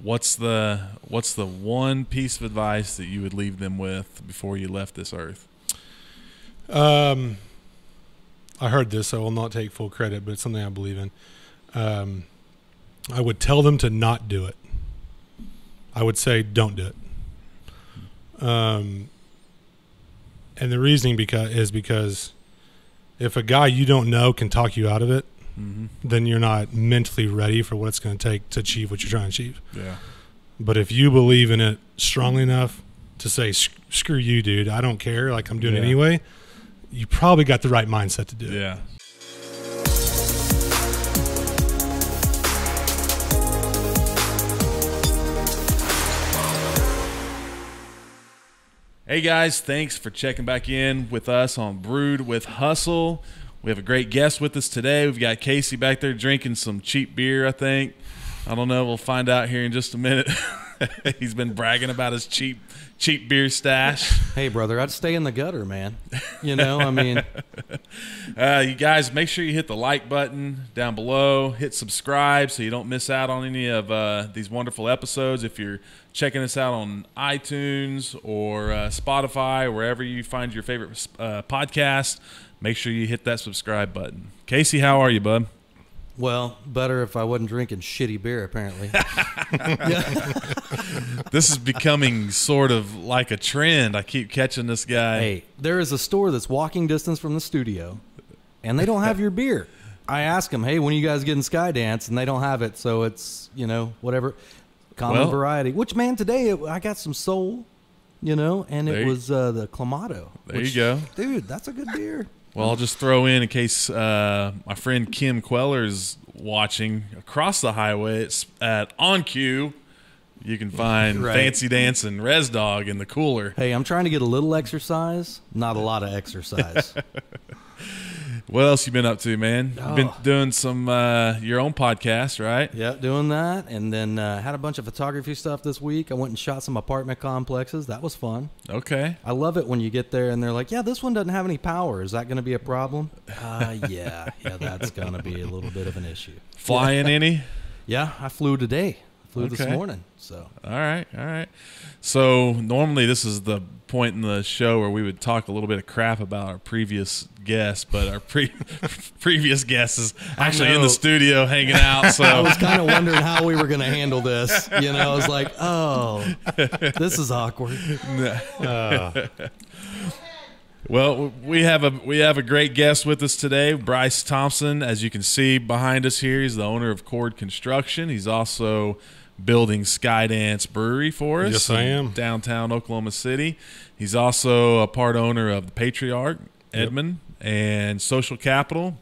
what's the one piece of advice that you would leave them with before you left this earth? I heard this, so I will not take full credit, but it's something I believe in. I would tell them to not do it. I would say, don't do it. And the reasoning is because if a guy you don't know can talk you out of it, then you're not mentally ready for what it's going to take to achieve what you're trying to achieve. Yeah. But if you believe in it strongly enough to say, screw you, dude, I don't care, like I'm doing it anyway, you probably got the right mindset to do it. Yeah. Hey guys, thanks for checking back in with us on Brewed with Hustle. We have a great guest with us today. We've got Casey back there drinking some cheap beer, I think. I don't know. We'll find out here in just a minute. He's been bragging about his cheap beer stash. Hey, brother, I'd stay in the gutter, man. You know, I mean. You guys, make sure you hit the like button down below. Hit subscribe so you don't miss out on any of these wonderful episodes. If you're checking us out on iTunes or Spotify, wherever you find your favorite podcast, make sure you hit that subscribe button. Casey, how are you, bud? Well, better if I wasn't drinking shitty beer, apparently. This is becoming sort of like a trend. I keep catching this guy. Hey, there is a store that's walking distance from the studio, and they don't have your beer. I ask them, hey, when are you guys getting Skydance? And they don't have it, so it's, you know, whatever, common variety. Which, man, today I got some Soul, you know, and it was the Clamato. There you go. Dude, that's a good beer. Well, I'll just throw in case my friend Kim Queller's watching across the highway. It's at On Cue. You can find Fancy Dance and Res Dog in the cooler. Hey, I'm trying to get a little exercise, not a lot of exercise. What else you been up to, man? You've been doing some your own podcast, right? Yeah, doing that, and then had a bunch of photography stuff this week. I went and shot some apartment complexes. That was fun. Okay. I love it when you get there and they're like, yeah, this one doesn't have any power. Is that going to be a problem? Yeah, that's going to be a little bit of an issue. Flying any? Yeah, I flew today. This morning. So all right. So normally this is the point in the show where we would talk a little bit of crap about our previous guest, but our previous guest is actually in the studio hanging out. So I was kind of wondering how we were going to handle this. You know, I was like, oh, this is awkward. Well, we have a great guest with us today, Bryce Thompson. As you can see behind us here, he's the owner of Cord Construction. He's also building Skydance Brewery for us. Yes, I am. Downtown Oklahoma City. He's also a part owner of the Patriarch, Edmond, and Social Capital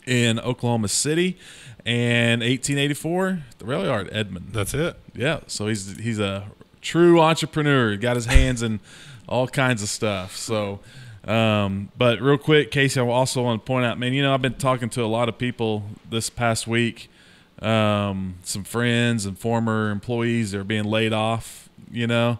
in Oklahoma City, and 1884, the Railyard, Edmond. That's it. Yeah, so he's a true entrepreneur. He got his hands in all kinds of stuff. So, but real quick, Casey, I also want to point out, man, you know, I've been talking to a lot of people this past week, some friends and former employees that are being laid off, you know,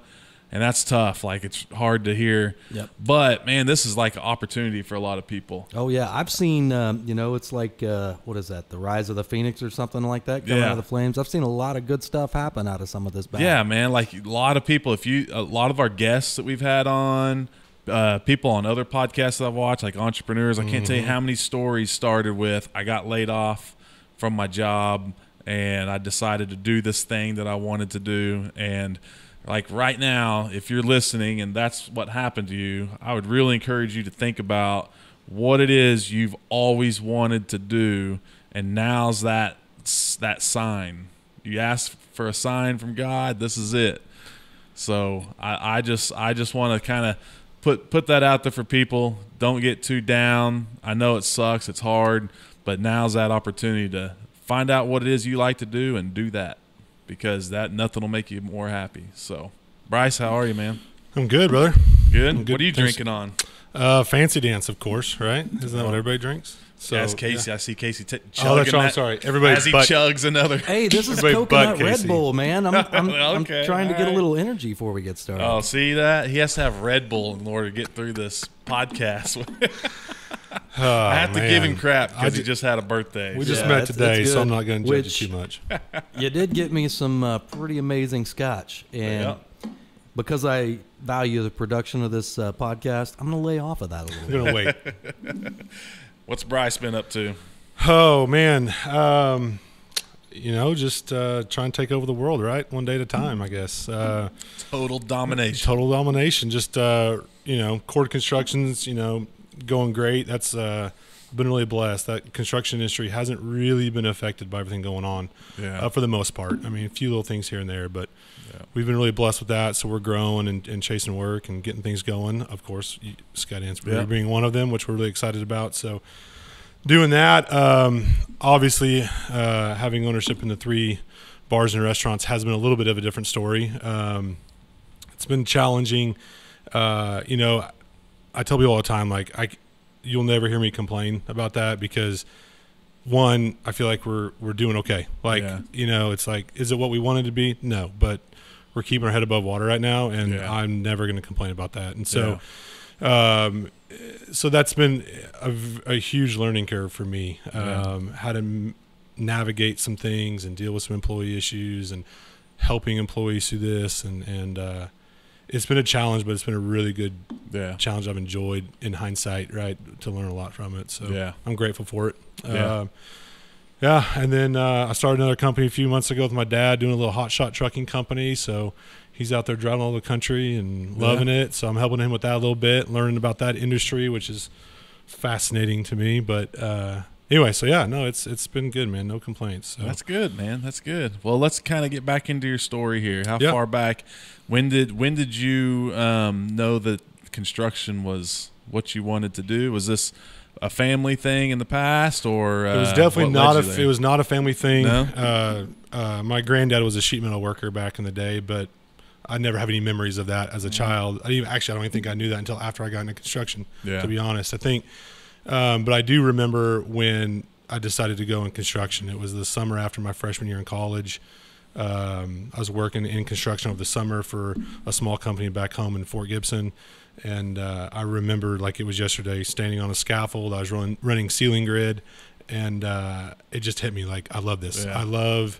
and that's tough. Like, it's hard to hear. Yep. But, man, this is like an opportunity for a lot of people. Oh, yeah. I've seen, you know, it's like, what is that, the Rise of the Phoenix or something like that coming out of the flames. I've seen a lot of good stuff happen out of some of this battle. Yeah, man. Like, a lot of people, a lot of our guests that we've had on, people on other podcasts that I've watched, like entrepreneurs, I can't tell you how many stories started with, I got laid off from my job and I decided to do this thing that I wanted to do. And like right now, if you're listening and that's what happened to you, I would really encourage you to think about what it is you've always wanted to do, and now's that sign. You ask for a sign from God, this is it. So I just want to kind of put that out there for people. Don't get too down. I know it sucks, it's hard, but now's that opportunity to find out what it is you like to do and do that, because nothing will make you more happy. So, Bryce, how are you, man? I'm good, brother. Good? What are you drinking on? Fancy Dance, of course, right? Isn't that what everybody drinks? So, that's Casey. Yeah. I see Casey chugging that. I'm sorry. Everybody as he chugs another. Hey, this is coconut Red Bull, man. I'm okay, trying to get a little energy before we get started. Oh, see that? He has to have Red Bull in order to get through this podcast. Oh, I have to man. give him crap because he just had a birthday. We just Yeah, met it's today, so good. I'm not going to judge you too much. You did get me some pretty amazing scotch, and because I value the production of this podcast, I'm going to lay off of that a little I'm bit. going to wait. What's Bryce been up to? Oh, man. Just trying to take over the world, right? One day at a time, I guess. Total domination. Total domination. Just, cord construction's, going great. That's been really blessed. That construction industry hasn't really been affected by everything going on for the most part. I mean, a few little things here and there, but we've been really blessed with that. So we're growing and chasing work and getting things going. Of course, Skydance Brewing being one of them, which we're really excited about. So doing that, obviously having ownership in the 3 bars and restaurants has been a little bit of a different story. It's been challenging. I tell people all the time, you'll never hear me complain about that because, one, I feel like we're doing okay. It's like, is it what we wanted to be? No, but we're keeping our head above water right now, and I'm never going to complain about that. And so, so that's been a huge learning curve for me, how to navigate some things and deal with some employee issues and helping employees through this. And it's been a challenge, but it's been a really good challenge I've enjoyed in hindsight, right, to learn a lot from it. So I'm grateful for it. And then I started another company a few months ago with my dad doing a little hotshot trucking company. So he's out there driving all over the country and loving it. So I'm helping him with that a little bit, learning about that industry, which is fascinating to me. But anyway, so it's been good, man. No complaints. So. That's good, man. That's good. Well, let's kind of get back into your story here. How far back? When did you know that construction was what you wanted to do? Was this a family thing in the past, or it was definitely not a it was not a family thing. No? My granddad was a sheet metal worker back in the day, but I never have any memories of that as a child. I don't even think I knew that until after I got into construction. To be honest, I think. But I do remember when I decided to go in construction. It was the summer after my freshman year in college. I was working in construction over the summer for a small company back home in Fort Gibson. And I remember like it was yesterday, standing on a scaffold. I was running ceiling grid, and it just hit me like, I love this. I love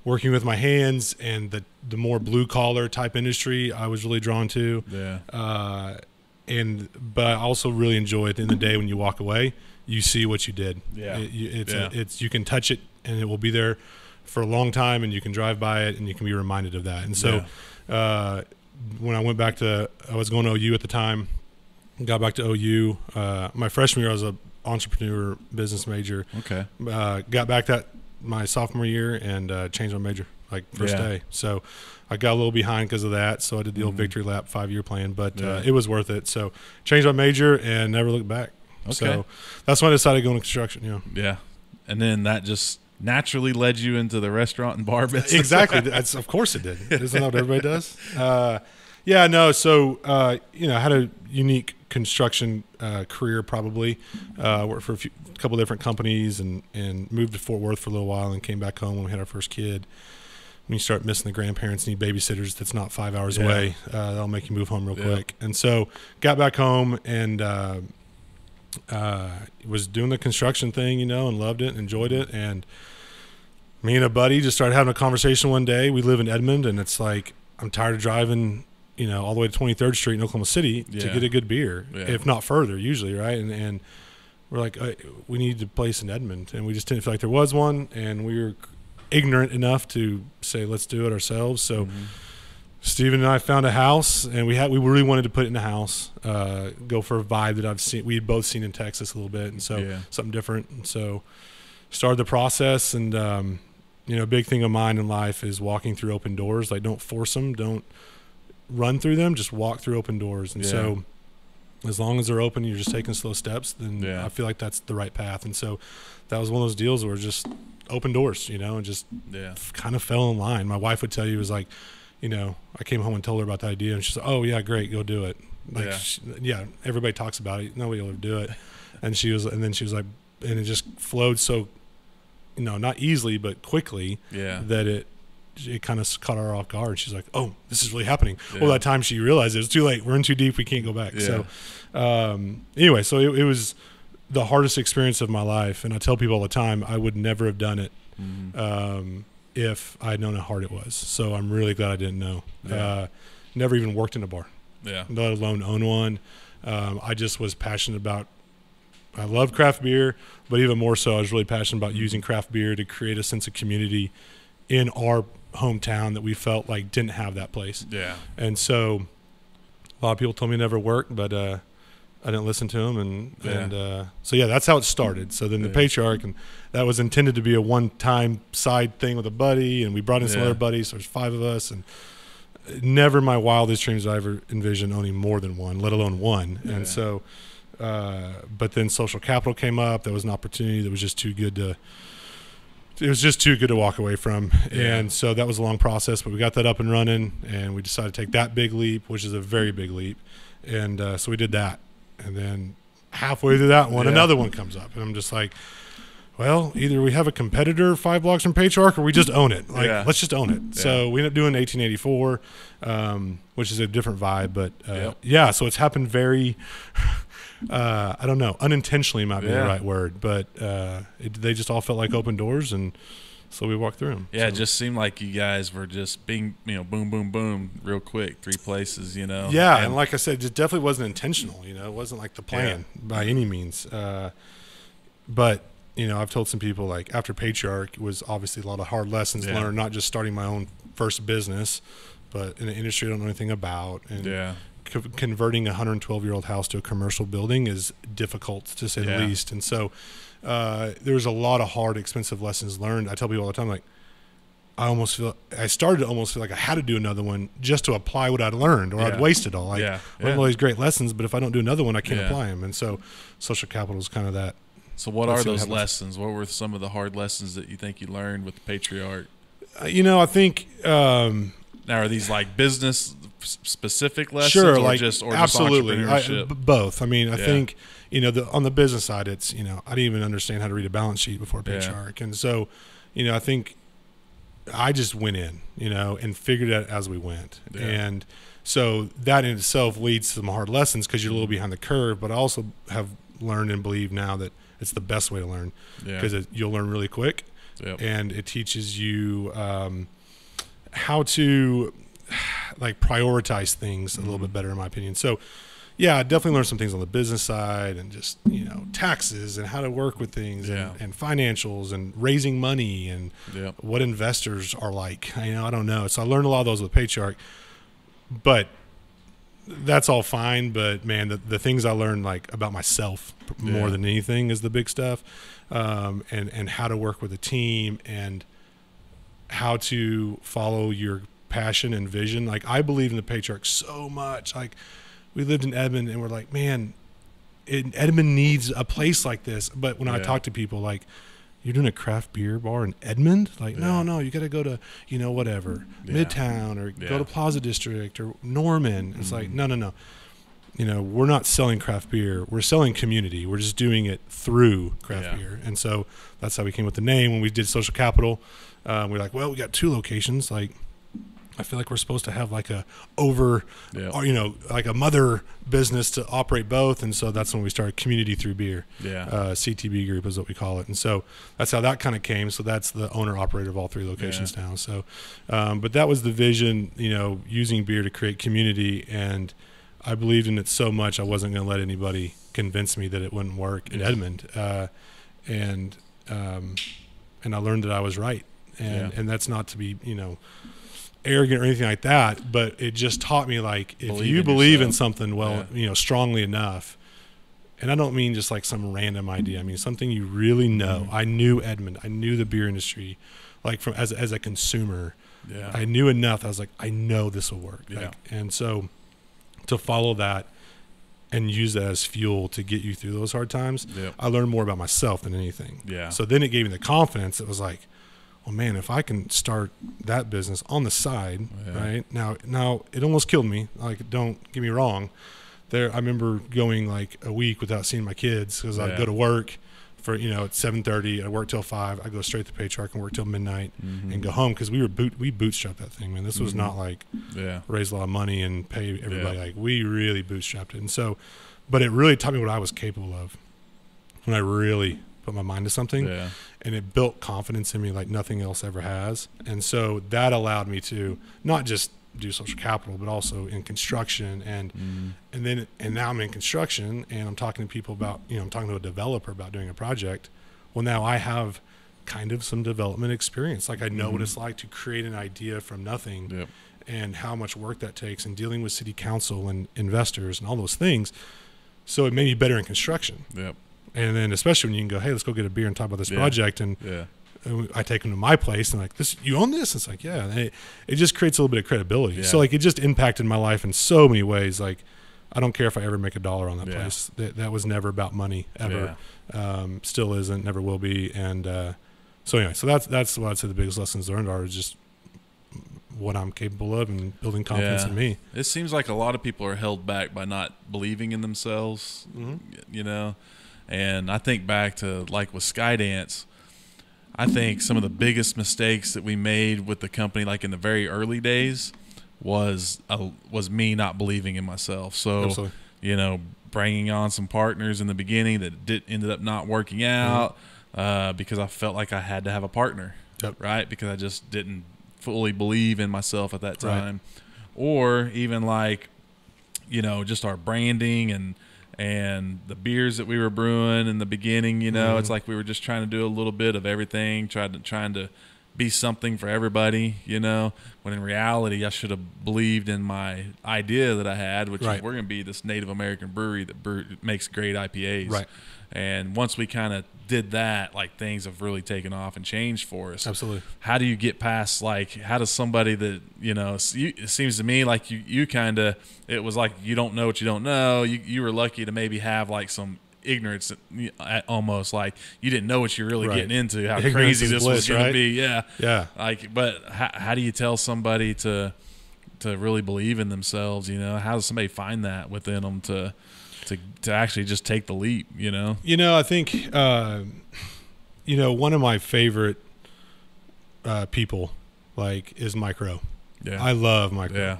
working with my hands, and the more blue collar type industry I was really drawn to. But I also really enjoy at the end of the day when you walk away, you see what you did. It's you can touch it, and it will be there for a long time, and you can drive by it, and you can be reminded of that. And so when I went back to, I was going to OU at the time, got back to OU. My freshman year, I was an entrepreneur business major. Got back that my sophomore year and changed my major like first day. So I got a little behind because of that. So I did the old victory lap 5-year plan, but it was worth it. So changed my major and never looked back. So that's when I decided to go into construction. And then that just naturally led you into the restaurant and bar business. Exactly. Of course it did. Isn't that what everybody does? So I had a unique construction career probably. Worked for a couple different companies and moved to Fort Worth for a little while and came back home when we had our first kid. When you start missing the grandparents, need babysitters that's not 5 hours away, that'll make you move home real quick. And so got back home and was doing the construction thing, and loved it and enjoyed it. And me and a buddy just started having a conversation one day. We live in Edmond, and it's like, I'm tired of driving, all the way to 23rd Street in Oklahoma City to get a good beer, if not further, usually, right? And we're like, we need a place in Edmond, and we just didn't feel like there was one, and we were ignorant enough to say, let's do it ourselves. So Steven and I found a house, and we really wanted to put it in a house, go for a vibe that we had both seen in Texas a little bit, and so something different. And so started the process, and a big thing of mine in life is walking through open doors. Like, don't force them, don't run through them, just walk through open doors. And so as long as they're open, you're just taking slow steps, then I feel like that's the right path. And so that was one of those deals where just open doors, and just kind of fell in line. My wife would tell you, it was like, I came home and told her about the idea, and she said, "Oh yeah, great, go do it." Like, everybody talks about it, nobody will ever do it. And then she was like, and it just flowed so, not easily but quickly, that it kind of caught her off guard. She's like, "Oh, this is really happening." Well, that time she realized it was too late. We're in too deep. We can't go back. So anyway, so it was the hardest experience of my life. And I tell people all the time, I would never have done it if I'd known how hard it was. So I'm really glad I didn't know. Yeah. Never even worked in a bar, Yeah. let alone own one. I just was passionate about, I love craft beer, but even more so, I was really passionate about using craft beer to create a sense of community in our hometown that we felt like didn't have that place. Yeah. And so a lot of people told me it never worked, but I didn't listen to them. And so, yeah, that's how it started. So then the Patriarch, and that was intended to be a one-time side thing with a buddy, and we brought in some other buddies. So there's 5 of us, and never in my wildest dreams did I ever envision owning more than one, let alone one. Yeah. And so, but then social capital came up. That was an opportunity that was just too good to, it was just too good to walk away from. Yeah. And so that was a long process, but we got that up and running, and we decided to take that big leap, which is a very big leap. And so we did that. And then halfway through that one, another one comes up, and I'm just like, well, either we have a competitor 5 blocks from Patriarch, or we just own it. Like, let's just own it. Yeah. So we ended up doing 1884, which is a different vibe. But yeah, so it's happened very, I don't know, unintentionally might be the right word, but they just all felt like open doors, and so we walked through them. Yeah, so. It just seemed like you guys were just being, boom, boom, boom, real quick, 3 places, Yeah, and like I said, it definitely wasn't intentional. It wasn't like the plan by any means. But I've told some people, like, after Patriarch, it was obviously a lot of hard lessons learned, not just starting my own first business, but in an industry I don't know anything about. And converting a 112-year-old house to a commercial building is difficult, to say the least. And so there's a lot of hard, expensive lessons learned. I tell people all the time, like, I started to almost feel like I had to do another one just to apply what I'd learned, or I'd waste it all. Like, I learned all these great lessons, but if I don't do another one, I can't apply them. And so social capital is kind of that. So what are those lessons? What were some of the hard lessons that you think you learned with the Patriarch? I think now, are these like business specific lessons? Sure, or like just absolutely entrepreneurship? Both. I mean, I think on the business side, it's I didn't even understand how to read a balance sheet before Patriarch, and so I think I just went in and figured it out as we went, and so that in itself leads to some hard lessons because you're a little behind the curve. But I also have learned and believe now that it's the best way to learn because you'll learn really quick, and it teaches you how to like prioritize things a little bit better, in my opinion. So I definitely learned some things on the business side, and just taxes and how to work with things, and financials and raising money and what investors are like. I don't know. So I learned a lot of those with Patriarch, but that's all fine. But man, the things I learned, like, about myself more than anything, is the big stuff, and how to work with a team, and how to follow your passion and vision. Like, I believe in the Patriarch so much. Like, we lived in Edmond, and we're like, man, Edmond needs a place like this. But when I talk to people, like, you're doing a craft beer bar in Edmond? Like, no, you got to go to, whatever, Midtown, or go to Plaza District or Norman. It's like, no. We're not selling craft beer. We're selling community. We're just doing it through craft beer. And so that's how we came with the name. When we did social capital, we're like, well, we got 2 locations. Like, I feel like we're supposed to have like a or, like a mother business to operate both. And so that's when we started Community Through Beer. CTB Group is what we call it. And so that's how that kind of came. So that's the owner operator of all 3 locations now. So, but that was the vision, using beer to create community. And I believed in it so much, I wasn't going to let anybody convince me that it wouldn't work in Edmond. And I learned that I was right. And that's not to be, arrogant or anything like that, but it just taught me, like, if you believe in something strongly enough, and I don't mean just like some random idea, I mean something you really know. I knew Edmond, I knew the beer industry, like, from as a consumer, I knew enough. I was like, I know this will work. Like, and so to follow that and use that as fuel to get you through those hard times, I learned more about myself than anything. So then it gave me the confidence. It was like, well, man, if I can start that business on the side, right now it almost killed me. Like, don't get me wrong. I remember going like a week without seeing my kids because I'd go to work for, at 7:30. I work till 5. I go straight to Patriarch and work till midnight and go home because we bootstrapped that thing, man. This was not like raise a lot of money and pay everybody. Like, we really bootstrapped it. And so, but it really taught me what I was capable of. when I really put my mind to something. Yeah. And it built confidence in me like nothing else ever has. And so that allowed me to not just do social capital, but also in construction. And now I'm in construction and I'm talking to people about, I'm talking to a developer about doing a project. Well, now I have kind of some development experience. Like I know what it's like to create an idea from nothing. Yep. And how much work that takes, and dealing with city council and investors and all those things. So it made me better in construction. Yep. And then especially when you can go, hey, let's go get a beer and talk about this project. And I take them to my place and like, this, you own this? It's like, yeah. And it just creates a little bit of credibility. So like it just impacted my life in so many ways. Like I don't care if I ever make $1 on that place. That was never about money ever. Still isn't, never will be. And so anyway, so that's what I'd say the biggest lessons learned are just what I'm capable of and building confidence in me. It seems like a lot of people are held back by not believing in themselves, and I think back to like with Skydance, I think some of the biggest mistakes that we made with the company, like in the very early days, was me not believing in myself. So, Absolutely. Bringing on some partners in the beginning that ended up not working out because I felt like I had to have a partner, right? Because I just didn't fully believe in myself at that time. Or even like just our branding and the beers that we were brewing in the beginning, it's like we were just trying to do a little bit of everything, trying to be something for everybody, when in reality I should have believed in my idea that I had, which is we're going to be this Native American brewery that makes great IPAs. And once we kind of did that, like things have really taken off and changed for us. Absolutely. How do you get past, like, how does somebody that, it seems to me like you kind of, it was like you don't know what you don't know. You were lucky to maybe have like some ignorance, almost like you didn't know what you're really getting into, how crazy this was going to be. Yeah. Like, but how do you tell somebody to really believe in themselves? How does somebody find that within them to actually just take the leap? I think one of my favorite people is Micro. I love Micro.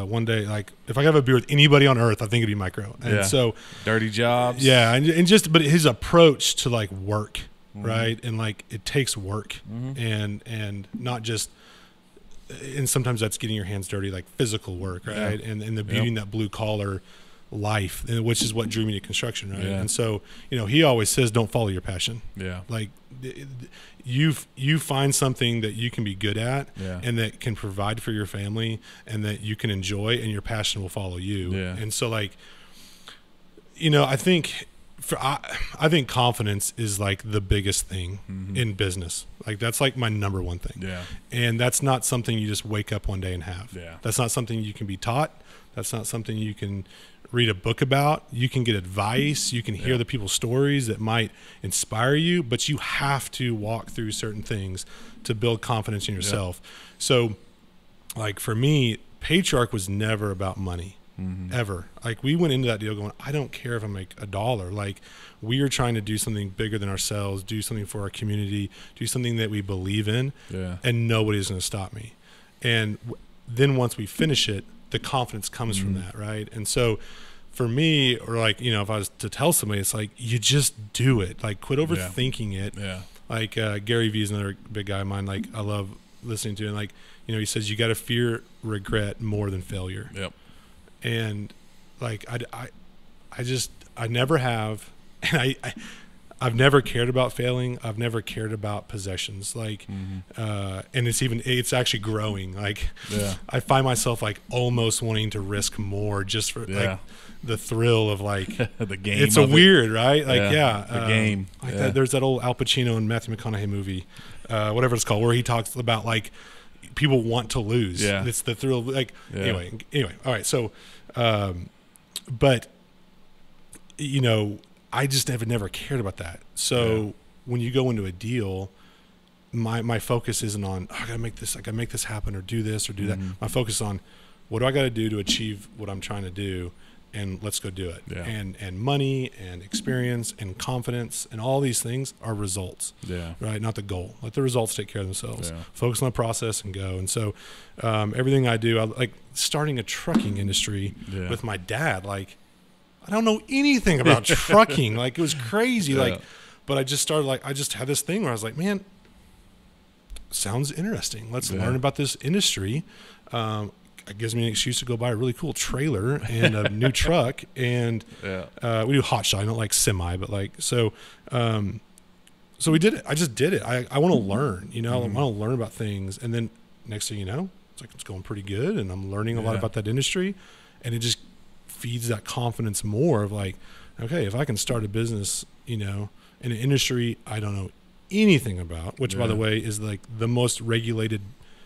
One day, like if I could have a beer with anybody on earth, I think it'd be Micro. And so dirty jobs. But his approach to like work, right? And like it takes work, and not just. And sometimes that's getting your hands dirty, like physical work, right? And the beauty in that blue collar life, which is what drew me to construction, right? And so he always says, don't follow your passion. Like you find something that you can be good at and that can provide for your family and that you can enjoy, and your passion will follow you. And so like I think I think confidence is like the biggest thing in business. Like that's like my number one thing. And that's not something you just wake up one day and have. That's not something you can be taught. That's not something you can read a book about. You can get advice. You can hear the people's stories that might inspire you, but you have to walk through certain things to build confidence in yourself. So like for me, Patriarch was never about money. Ever. Like we went into that deal going, I don't care if I make $1. Like we are trying to do something bigger than ourselves, do something for our community, do something that we believe in, and nobody's going to stop me. And then once we finish it, the confidence comes from that, right? And so for me, or like, if I was to tell somebody, it's like, you just do it. Like quit overthinking it. Like Gary Vee is another big guy of mine. Like I love listening to, and like, he says, you got to fear regret more than failure. And like, I never have, and I've never cared about failing. I've never cared about possessions. Like, and it's actually growing. Like, I find myself like almost wanting to risk more just for like the thrill of like the game. It's weird, right? Like, the game. Like there's that old Al Pacino and Matthew McConaughey movie, whatever it's called, where he talks about like people want to lose. It's the thrill. Like, anyway. All right. So, but I just have never cared about that. So when you go into a deal, my focus isn't on, I gotta make this happen or do this or do that. My focus is on what do I got to do to achieve what I'm trying to do, and let's go do it. And money and experience and confidence and all these things are results. Right, not the goal. Let the results take care of themselves. Focus on the process and go. And so everything I do, I like starting a trucking industry with my dad. Like I don't know anything about trucking. Like, it was crazy. Yeah. Like, but I just started, like, I just had this thing where I was like, man, sounds interesting. Let's learn about this industry. It gives me an excuse to go buy a really cool trailer and a new truck. And we do hot shot. I don't like semi, but like, so we did it. I just did it. I want to learn, you know, I want to learn about things. And then next thing you know, it's like, it's going pretty good. And I'm learning a lot about that industry. And it just feeds that confidence more of like, okay, if I can start a business, you know, in an industry I don't know anything about, which by the way is like the most regulated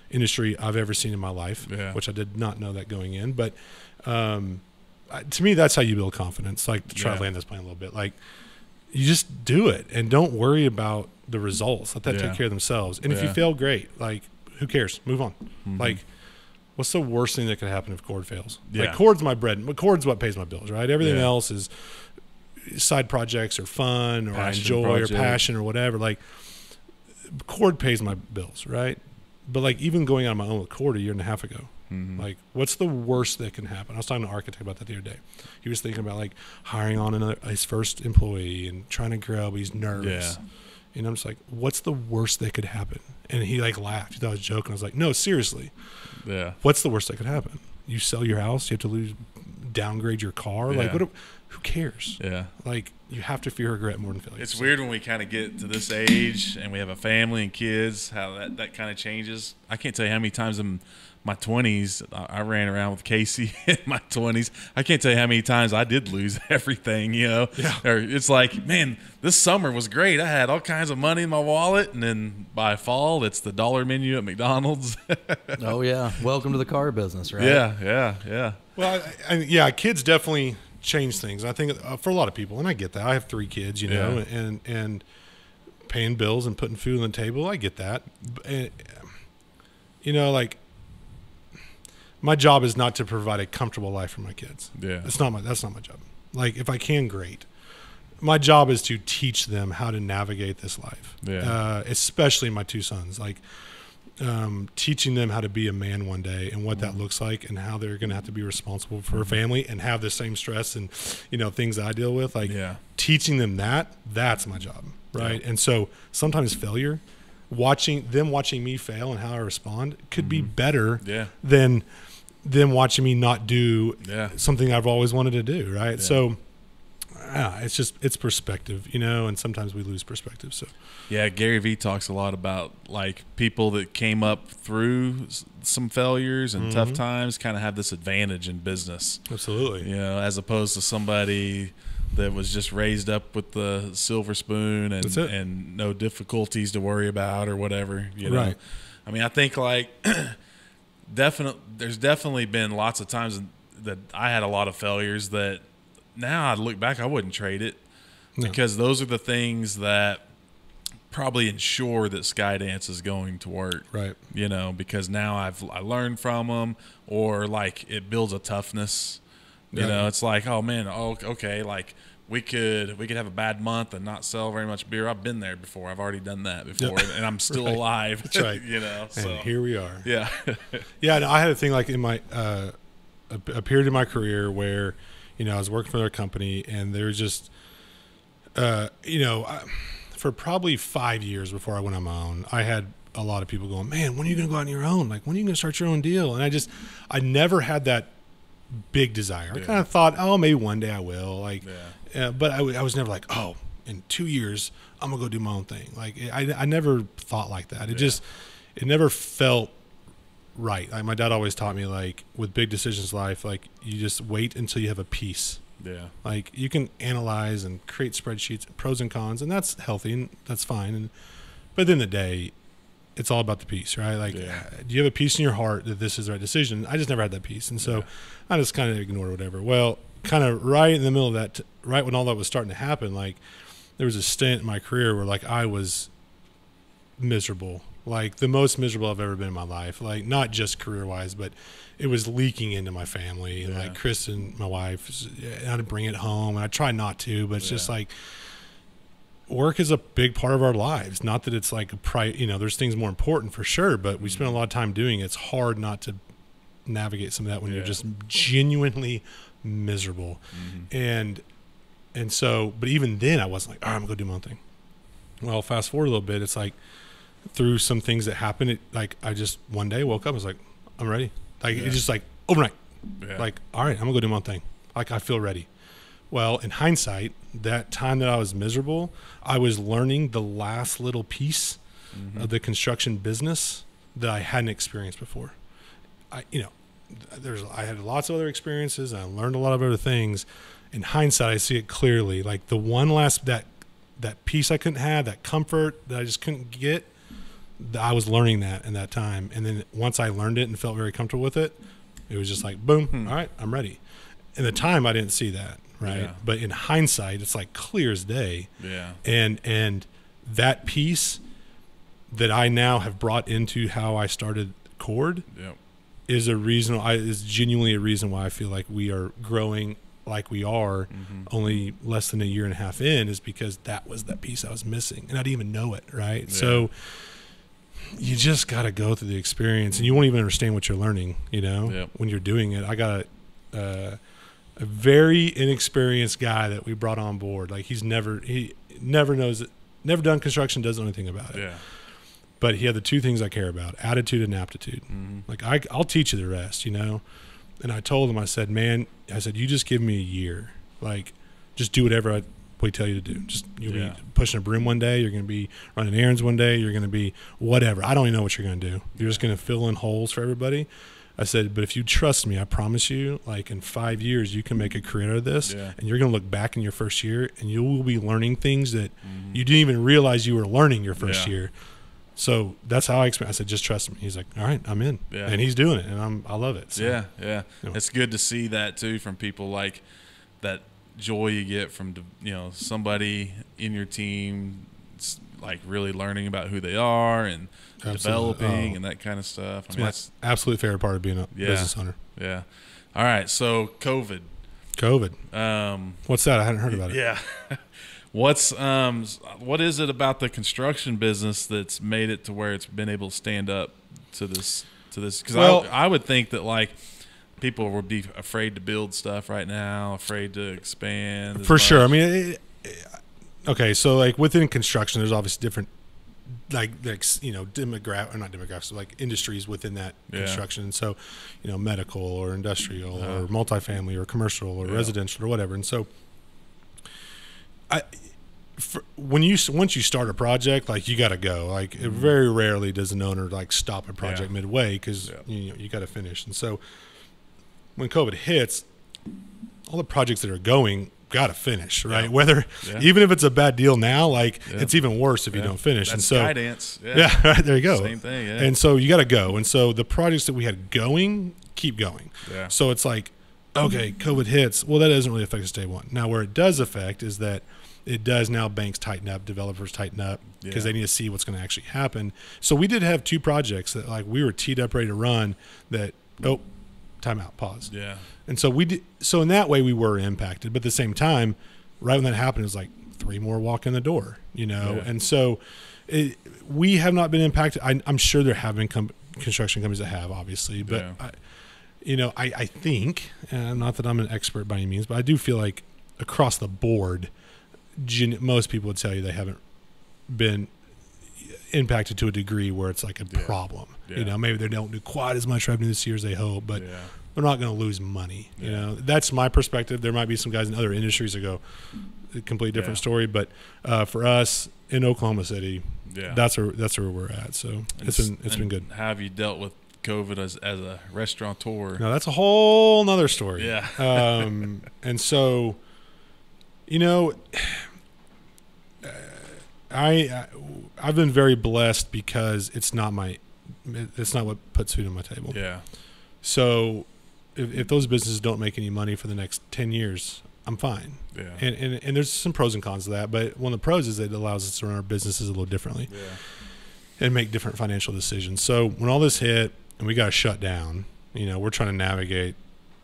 industry I've ever seen in my life, which I did not know that going in. But to me, that's how you build confidence. Like, to try to land this plane a little bit, like, you just do it and don't worry about the results. Let that take care of themselves. And if you fail, great. Like, who cares? Move on. Like, what's the worst thing that could happen if cord fails? Like, cord's my bread. Cord's what pays my bills, right? Everything else is side projects or fun or I enjoy or passion or whatever. Like, cord pays my bills, right? But like, even going on my own with cord a year and a half ago, like, what's the worst that can happen? I was talking to an architect about that the other day. He was thinking about like hiring on his first employee and trying to grow, but he's nervous. And I'm just like, what's the worst that could happen? And he like laughed. He thought I was joking. I was like, no, seriously. What's the worst that could happen? You sell your house, you have to downgrade your car. Like, who cares? Like, you have to fear regret more than failure. It's weird when we kind of get to this age and we have a family and kids, how that kind of changes. I can't tell you how many times in my 20s, I ran around with Casey in my 20s. I can't tell you how many times I did lose everything, you know. Or it's like, man, this summer was great. I had all kinds of money in my wallet, and then by fall, it's the dollar menu at McDonald's. Oh, yeah. Welcome to the car business, right? Yeah. Well, kids definitely change things. I think for a lot of people, and I get that. I have 3 kids, you know, and paying bills and putting food on the table. I get that. And, you know, like, my job is not to provide a comfortable life for my kids. That's not my job. Like, if I can, great. My job is to teach them how to navigate this life. Especially my 2 sons. Like, teaching them how to be a man one day and what that looks like and how they're going to have to be responsible for a family and have the same stress and, you know, things that I deal with. Like, teaching them that's my job. Right. And so sometimes failure, watching me fail and how I respond could be better than them watching me not do something I've always wanted to do. Right. So it's perspective, you know, and sometimes we lose perspective. So Gary Vee talks a lot about like people that came up through some failures and tough times kind of have this advantage in business. Absolutely. You know, as opposed to somebody that was just raised up with the silver spoon and no difficulties to worry about or whatever, you know. Right. I mean, I think like there's definitely been lots of times that I had a lot of failures that now I look back, I wouldn't trade it because those are the things that probably ensure that Skydance is going to work. Right. You know, because now I learned from them, or like it builds a toughness. You know, it's like, oh man, okay, like we could have a bad month and not sell very much beer. I've been there before. I've already done that before, and I'm still alive. That's right. You know, so and here we are. Yeah. And I had a thing like in my a period in my career where, you know, I was working for their company, and there was just, you know, for probably 5 years before I went on my own, I had a lot of people going, man, when are you going to go out on your own? Like, when are you going to start your own deal? And I never had that big desire. I kind of thought, oh, maybe one day I will. Like, but I was never like, oh, in 2 years, I'm going to go do my own thing. Like, I never thought like that. It never felt right. Like, my dad always taught me, like, with big decisions in life, like, you just wait until you have a piece. Like, you can analyze and create spreadsheets, pros and cons, and that's healthy and that's fine. But at the end of the day, it's all about the peace, right? Like, do you have a peace in your heart that this is the right decision? I just never had that peace. And so I just kind of ignored whatever. Well, kind of right in the middle of that, right when all that was starting to happen, like, there was a stint in my career where, like, I was miserable, like the most miserable I've ever been in my life. Like, not just career-wise, but it was leaking into my family. Like, Kristen, my wife, I had to bring it home, and I try not to, but it's just like, work is a big part of our lives. Not that it's like you know, there's things more important for sure, but we spend a lot of time doing it. It's hard not navigate some of that when you're just genuinely miserable. And so, but even then I wasn't like, all right, I'm gonna go do my own thing. Well, fast forward a little bit, it's like through some things that happened, I just one day woke up, I was like, I'm ready. Like it's just like overnight. Like, all right, I'm gonna go do my own thing. Like I feel ready. Well, in hindsight, that time that I was miserable, I was learning the last little piece of the construction business that I hadn't experienced before. I had lots of other experiences and I learned a lot of other things. In hindsight, I see it clearly. Like the one last, that piece I couldn't have, that comfort that I just couldn't get, I was learning that in that time. And then once I learned it and felt very comfortable with it, it was just like, boom, all right, I'm ready. In the time, I didn't see that, right? Yeah. But in hindsight, it's like clear as day. Yeah. And that piece that I now have brought into how I started Cord is genuinely a reason why I feel like we are growing like we are only less than a year and a half in, is because that was that piece I was missing and I didn't even know it, right? Yeah. So you just got to go through the experience and you won't even understand what you're learning, when you're doing it. I got a very inexperienced guy that we brought on board. Like he never knows it, never done construction, doesn't know anything about it. Yeah. But he had the two things I care about, attitude and aptitude. Like I'll teach you the rest, And I told him, I said, you just give me a year. Like, just do whatever we tell you to do. Just you'll be pushing a broom one day. You're going to be running errands one day. You're going to be whatever. I don't even know what you're going to do. You're just going to fill in holes for everybody. I said, but if you trust me, I promise you, like in 5 years, you can make a career out of this. Yeah. And you're going to look back in your first year and you will be learning things that you didn't even realize you were learning your first year. So that's how I explained. I said, just trust me. He's like, all right, I'm in. Yeah. And he's doing it, and I love it. So, yeah. It's good to see that, too, from people, like that joy you get from, somebody in your team, like really learning about who they are and developing and that kind of stuff. It's my absolute favorite part of being a business owner. Yeah. All right, so COVID. What's that? I hadn't heard about it. Yeah. What is it about the construction business that's made it to where it's been able to stand up to this? Because I would think that like people would be afraid to build stuff right now, afraid to expand. For sure. I mean, okay, so like within construction, there's obviously different demographics, like industries within that construction. And so, medical or industrial or multifamily or commercial or residential or whatever. And so once you start a project, like you got to go. Like very rarely does an owner like stop a project midway because you got to finish. And so when COVID hits, all the projects that are going got to finish, right? Yeah. Whether even if it's a bad deal now, like it's even worse if you don't finish. That's and so Skydance. Right, there you go. Same thing. Yeah. And so you got to go. And so the projects that we had going keep going. Yeah. So it's like, okay, COVID hits. Well, that doesn't really affect us day one. Now, where it does affect is that it does now. Banks tighten up, developers tighten up because they need to see what's going to actually happen. So we did have two projects that like we were teed up, ready to run. That time out, pause. Yeah. And so we did. So in that way, we were impacted. But at the same time, right when that happened, it was like 3 more walk in the door. And so we have not been impacted. I'm sure there have been construction companies that have, obviously, but. I think, not that I'm an expert by any means, but I do feel like across the board, most people would tell you they haven't been impacted to a degree where it's like a problem. Yeah. Maybe they don't do quite as much revenue this year as they hope, but they're not going to lose money. That's my perspective. There might be some guys in other industries that go a completely different story, but for us in Oklahoma City, that's where we're at. So it's been good. How have you dealt with COVID as a restaurateur? Now that's a whole nother story. Yeah. And so, I've been very blessed because it's not what puts food on my table. Yeah. So if those businesses don't make any money for the next 10 years, I'm fine. Yeah. And there's some pros and cons to that, but one of the pros is that it allows us to run our businesses a little differently. Yeah. And make different financial decisions. So when all this hit and we got shut down, we're trying to navigate,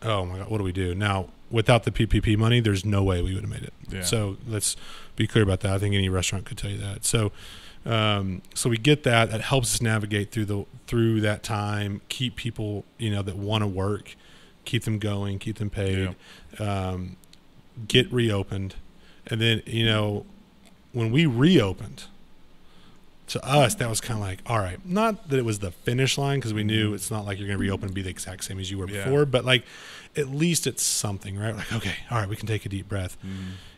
oh my God, what do we do? Now, without the PPP money, there's no way we would have made it. Yeah. So let's be clear about that. I think any restaurant could tell you that. So So we get that. That helps us navigate through that time, keep people, that want to work, keep them going, keep them paid, get reopened. And then, when we reopened, to us, that was kind of like, all right, not that it was the finish line, because we knew it's not like you're going to reopen and be the exact same as you were before, but like at least it's something, right? Like, okay, all right, we can take a deep breath.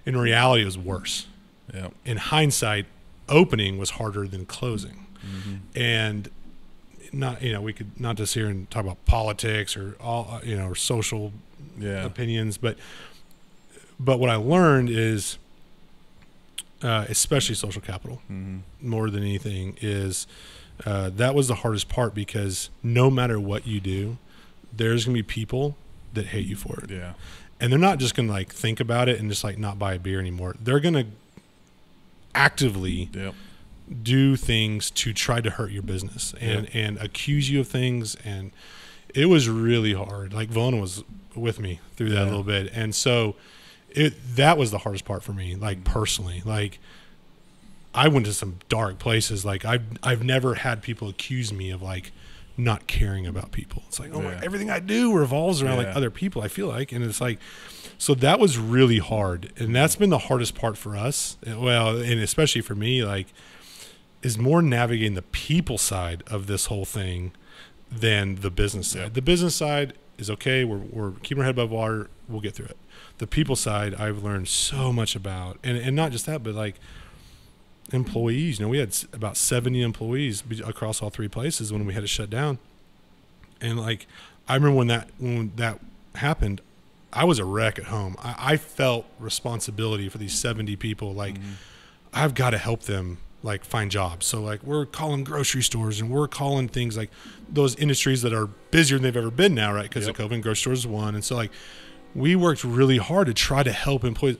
In reality, it was worse. In hindsight, opening was harder than closing. And not, we could not just here and talk about politics or all, or social opinions, but what I learned is, especially social capital, more than anything, is that was the hardest part, because no matter what you do, there's going to be people that hate you for it. And they're not just going to like think about it and just like not buy a beer anymore. They're going to actively do things to try to hurt your business and accuse you of things. And it was really hard. Like Vona was with me through that a little bit. And so that was the hardest part for me, like personally. Like I went to some dark places. Like I've never had people accuse me of like not caring about people. It's like, everything I do revolves around like other people, I feel like. And it's like, so that was really hard. And that's been the hardest part for us. Well, and especially for me, like, is more navigating the people side of this whole thing than the business side. The business side is okay. We're keeping our head above water. We'll get through it. The people side, I've learned so much about, and not just that, but like employees. We had about 70 employees across all three places when we had to shut down. And like, I remember when that happened, I was a wreck at home. I felt responsibility for these 70 people. Like, I've got to help them like find jobs. So like, we're calling grocery stores and we're calling things like those industries that are busier than they've ever been now, right? Because of COVID, grocery stores is one. And so like, we worked really hard to try to help employees.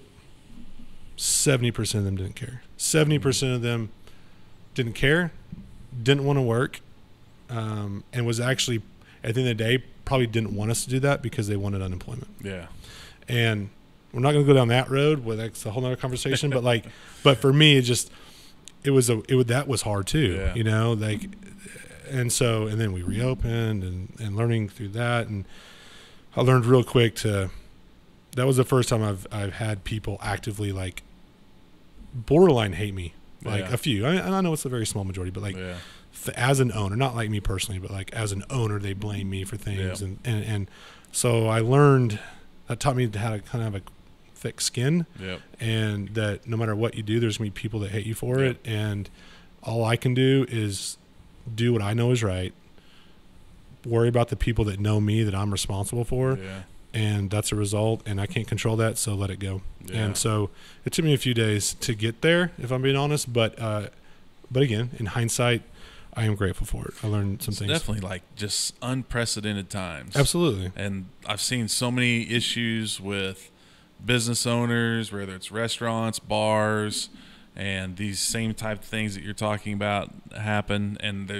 70% of them didn't care. 70% of them didn't care, didn't want to work, and was actually, at the end of the day, probably didn't want us to do that because they wanted unemployment. And we're not going to go down that road. Well, that's a whole nother conversation. But like, but for me, that was hard too. Like, and then we reopened and learning through that, and I learned real quick that was the first time I've had people actively like borderline hate me, like a few. I know it's a very small majority, but like as an owner, not like me personally, but like as an owner, they blame me for things, and so I learned, that taught me how to kind of have a thick skin, and that no matter what you do, there's gonna be people that hate you for it, and all I can do is do what I know is right, worry about the people that know me that I'm responsible for, and that's a result, and I can't control that, so let it go. And so it took me a few days to get there, if I'm being honest, but again, in hindsight, I am grateful for it. I learned some things. Definitely like just unprecedented times. Absolutely. And I've seen so many issues with business owners, whether it's restaurants, bars, and these same type of things that you're talking about happen. And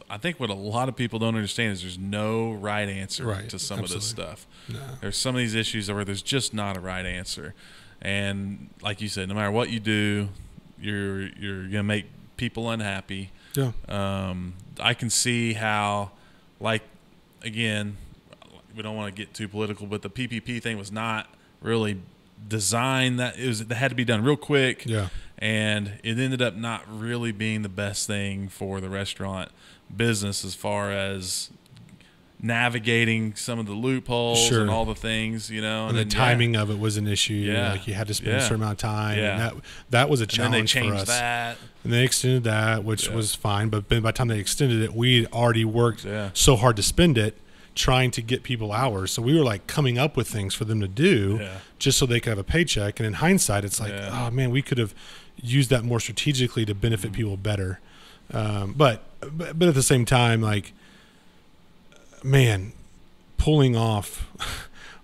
I think what a lot of people don't understand is there's no right answer to some of this stuff. No. There's some of these issues where there's just not a right answer. And like you said, no matter what you do, you're going to make people unhappy. I can see how, like, again, we don't want to get too political, but the PPP thing was not really designed that it had to be done real quick. And it ended up not really being the best thing for the restaurant business as far as navigating some of the loopholes and all the things, and the timing of it was an issue. Like you had to spend a certain amount of time, and that was a challenge for us. And then they changed that, and they extended that, which was fine. But by the time they extended it, we'd already worked so hard to spend it, trying to get people hours. So we were like coming up with things for them to do just so they could have a paycheck. And in hindsight, it's like, oh man, we could have used that more strategically to benefit people better. But at the same time, like, man, pulling off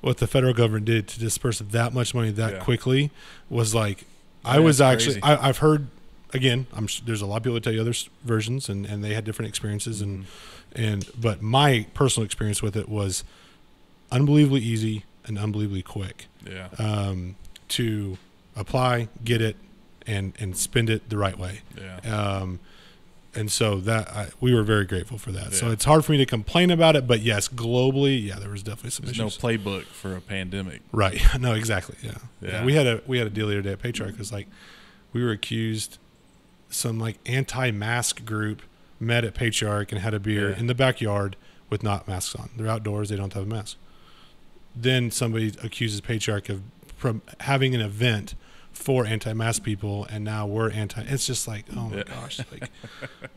what the federal government did to disperse that much money that quickly was like, I've heard, again, there's a lot of people that tell you other versions, and they had different experiences, but my personal experience with it was unbelievably easy and unbelievably quick to apply, get it, and spend it the right way. Yeah. And so we were very grateful for that. Yeah. So it's hard for me to complain about it, but yes, globally, there was definitely some issues. There's no playbook for a pandemic. Right. No, exactly. Yeah. We had a deal the other day at Patriarch. It was like we were accused, some like anti-mask group met at Patriarch and had a beer in the backyard with not masks on. They're outdoors. They don't have a mask. Then somebody accuses Patriarch from having an event for anti-mask people, and now we're it's just like, oh my gosh, like,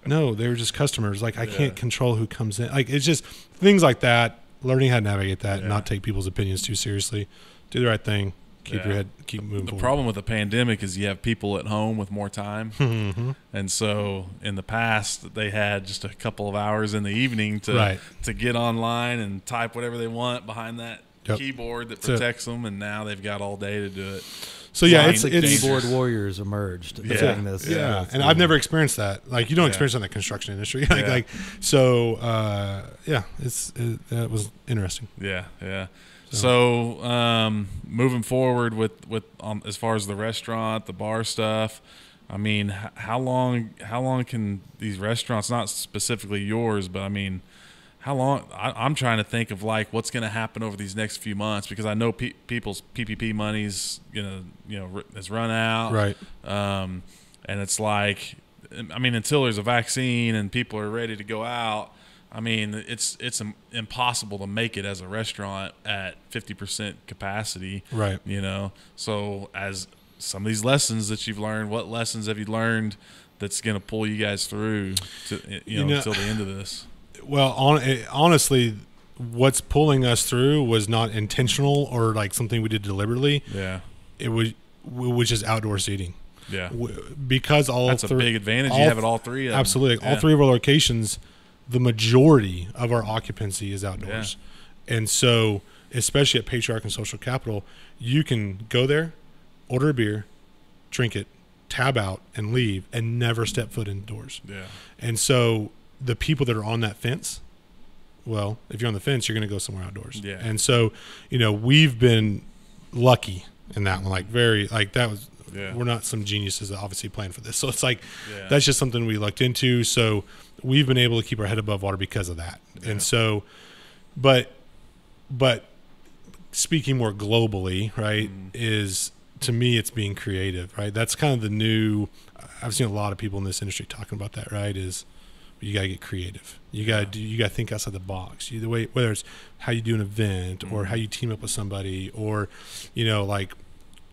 no, they were just customers. Like, I can't control who comes in. Like, it's just things like that, learning how to navigate that and not take people's opinions too seriously, do the right thing, keep your head, keep moving forward. The problem with the pandemic is you have people at home with more time. And so in the past they had just a couple of hours in the evening to get online and type whatever they want behind that keyboard that protects them, and now they've got all day to do it. So it's keyboard warriors emerged doing this. And I've never experienced that. Like, you don't experience that in the construction industry. That was interesting. Yeah. So moving forward with as far as the restaurant, the bar stuff, I mean, how long can these restaurants, not specifically yours, but I mean, how long? I'm trying to think of like what's going to happen over these next few months, because I know people's PPP money's has run out, right? And it's like, I mean, until there's a vaccine and people are ready to go out, I mean, it's impossible to make it as a restaurant at 50% capacity, right? So as some of these lessons that you've learned, what lessons have you learned that's going to pull you guys through to until the end of this? Well, honestly, what's pulling us through was not intentional or like something we did deliberately. Yeah. It was just outdoor seating. Yeah. Because that's a big advantage. You have it all three of them. Absolutely. All three of our locations, the majority of our occupancy is outdoors. Yeah. And so, especially at Patriarch and Social Capital, you can go there, order a beer, drink it, tab out, and leave, and never step foot indoors. Yeah. And so the people that are on that fence, well, if you're on the fence, you're going to go somewhere outdoors. Yeah. And so, we've been lucky in that one. Like, that was, we're not some geniuses that obviously planned for this. So it's like, that's just something we looked into. So we've been able to keep our head above water because of that. Yeah. And so, but speaking more globally, right, is, to me, it's being creative, right? That's kind of the new, I've seen a lot of people in this industry talking about that, right, is you got to get creative. You got to think outside the box. The way, whether it's how you do an event or how you team up with somebody, or, like,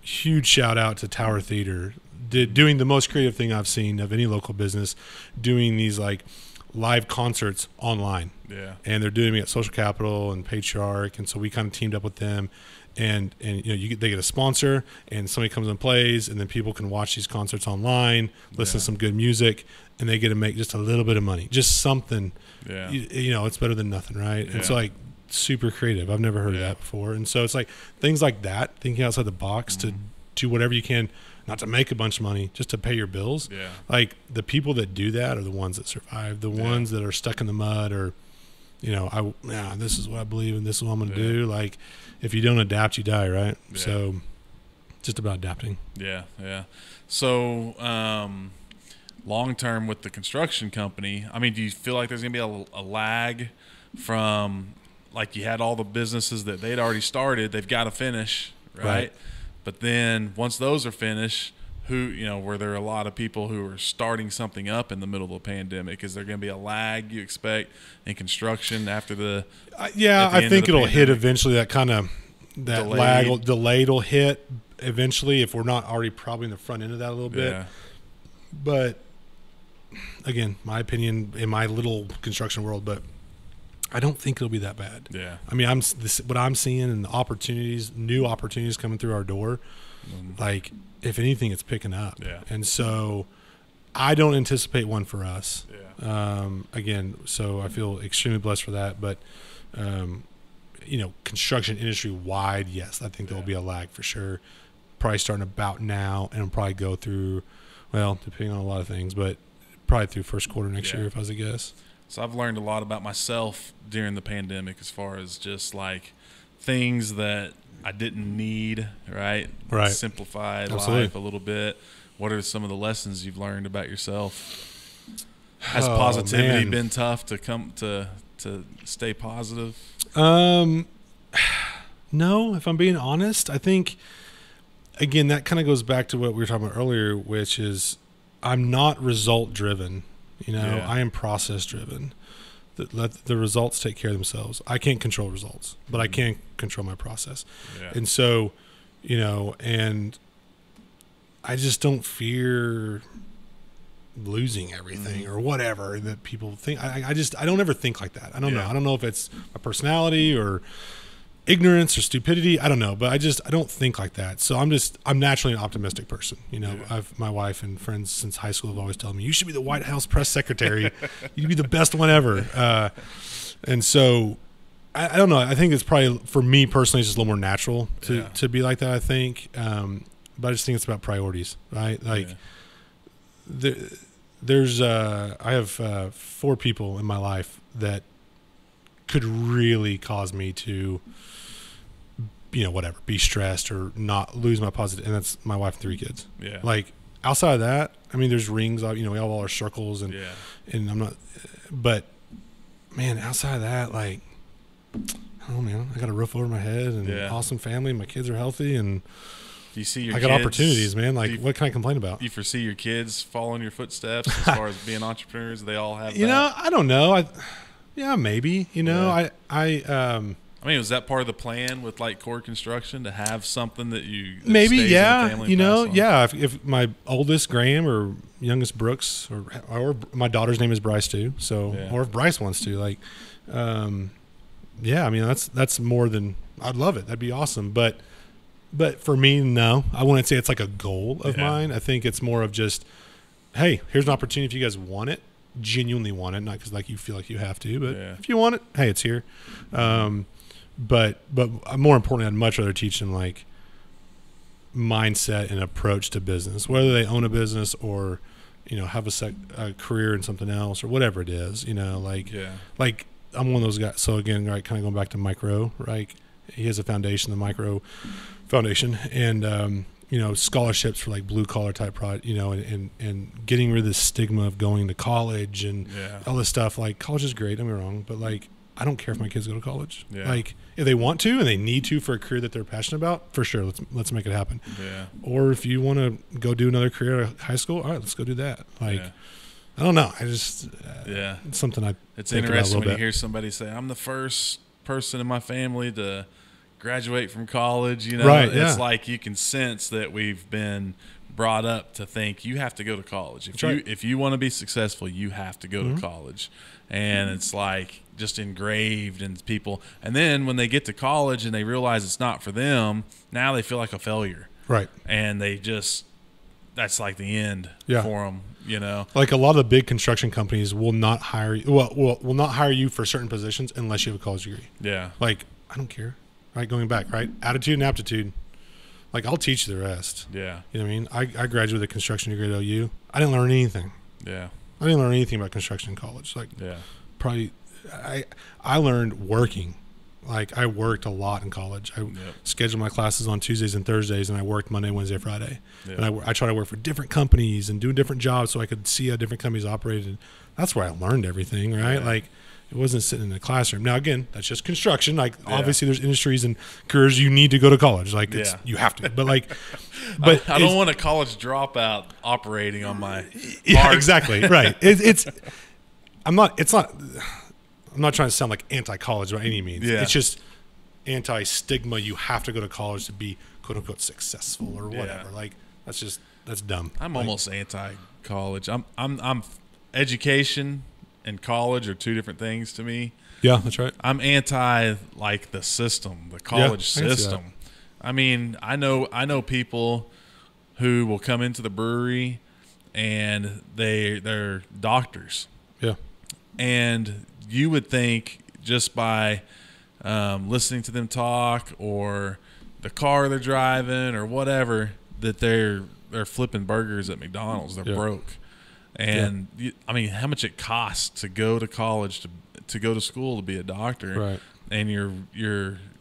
huge shout out to Tower Theater, doing the most creative thing I've seen of any local business, doing these like live concerts online. Yeah. And they're doing it at Social Capital and Patriarch, and so we kind of teamed up with them. And they get a sponsor, and somebody comes and plays, and then people can watch these concerts online, listen to some good music, and they get to make just a little bit of money, just something. Yeah. It's better than nothing, right? Yeah. And so, like, super creative. I've never heard of that before. And so it's like things like that, thinking outside the box to do whatever you can, not to make a bunch of money, just to pay your bills. Yeah. Like, the people that do that are the ones that survive. The ones that are stuck in the mud, or, this is what I believe and this is what I'm going to do. Like, if you don't adapt, you die, right? Yeah. So just about adapting. Yeah. So long term with the construction company, I mean, do you feel like there's going to be a lag from, like, you had all the businesses that they'd already started, they've got to finish, right? But then once those are finished, were there a lot of people who are starting something up in the middle of the pandemic? Is there going to be a lag, you expect, in construction after the I think it'll hit eventually. That kind of delayed will hit eventually, if we're not already probably in the front end of that a little bit. But again, my opinion in my little construction world, but I don't think it'll be that bad. Yeah. I mean, what I'm seeing, and the new opportunities coming through our door, like, if anything, it's picking up. Yeah. And so I don't anticipate one for us. Yeah. Again, so I feel extremely blessed for that. But, construction industry wide, yes, I think there will be a lag for sure. Probably starting about now, and it'll probably go through, well, depending on a lot of things, but probably through first quarter next year, if I was to guess. So I've learned a lot about myself during the pandemic, as far as just like things that I didn't need, right? Right. Simplified Absolutely. life a little bit. What are some of the lessons you've learned about yourself? Has positivity been tough to come to stay positive? No, if I'm being honest, I think, again, that kind of goes back to what we were talking about earlier, which is I'm not result driven. I am process driven. Let the results take care of themselves. I can't control results, but I can control my process. Yeah. And so, and I just don't fear losing everything or whatever that people think. I don't ever think like that. I don't know. I don't know if it's my personality or ignorance or stupidity. I don't know, but I don't think like that. So I'm naturally an optimistic person. My wife and friends since high school have always told me, you should be the White House press secretary. You'd be the best one ever. And so I don't know. I think it's probably, for me personally, it's just a little more natural to be like that, I think. But I just think it's about priorities, right? Like there's I have 4 people in my life that could really cause me to, be stressed or not lose my positive. And that's my wife and 3 kids. Yeah. Like outside of that, I mean, there's rings, we have all our circles and I'm not, but man, outside of that, like, I don't know, man, I got a roof over my head and awesome family. My kids are healthy and you see your I got opportunities, man. Like, what can I complain about? Do you foresee your kids following your footsteps as far as being entrepreneurs? They all have I don't know. Maybe, I mean, was that part of the plan with like core construction to have something that maybe, stays in the family if my oldest Graham or youngest Brooks or my daughter's name is Bryce too. So, or if Bryce wants to, like, I mean, that's more than, I'd love it. That'd be awesome. But for me, no, I wouldn't say it's like a goal of mine. I think it's more of just, hey, here's an opportunity if you guys want it, genuinely want it, not because like you feel like you have to, but if you want it, hey, it's here. But more importantly, I'd much rather teach them like mindset and approach to business, whether they own a business or, have a career in something else or whatever it is, like I'm one of those guys. So again, right, kind of going back to Micro, right? He has a foundation, the Micro Foundation, and scholarships for like blue collar type product, and getting rid of the stigma of going to college and all this stuff. Like, college is great, don't get me wrong, but like, I don't care if my kids go to college. Like, if they want to and they need to for a career that they're passionate about, for sure, let's make it happen. Or if you want to go do another career at high school, all right, let's go do that. Like, I don't know. I just it's something it's interesting when you hear somebody say, I'm the first person in my family to graduate from college. It's like you can sense that we've been brought up to think you have to go to college. If you want to be successful, you have to go to college. And it's like just engraved in people. And then when they get to college and they realize it's not for them, now they feel like a failure. Right. And that's like the end for them. Like a lot of the big construction companies will not hire you. Will not hire you for certain positions unless you have a college degree. Yeah. Like, I don't care. Right. Going back, right. Attitude and aptitude. Like, I'll teach you the rest. Yeah. You know what I mean? I graduated with a construction degree at OU. I didn't learn anything. Yeah. I didn't learn anything about construction in college. Like, probably I learned working. Like, I worked a lot in college. I scheduled my classes on Tuesdays and Thursdays, and I worked Monday, Wednesday, Friday. And I tried to work for different companies and do different jobs so I could see how different companies operated. That's where I learned everything, right? Like, it wasn't sitting in a classroom. Now, again, that's just construction. Like, obviously, there's industries and careers you need to go to college. Like, you have to. But like, I don't want a college dropout operating on my. Exactly right. I'm not trying to sound like anti-college by any means. It's just anti-stigma. You have to go to college to be quote unquote successful or whatever. Like, that's dumb. I'm almost anti-college. I'm education and college are two different things to me. Yeah, that's right. I'm anti like the system, the college system. I mean, I know people who will come into the brewery and they're doctors. Yeah. And you would think just by listening to them talk or the car they're driving or whatever that they're flipping burgers at McDonald's. They're broke. And I mean, how much it costs to go to college to go to school to be a doctor, right? And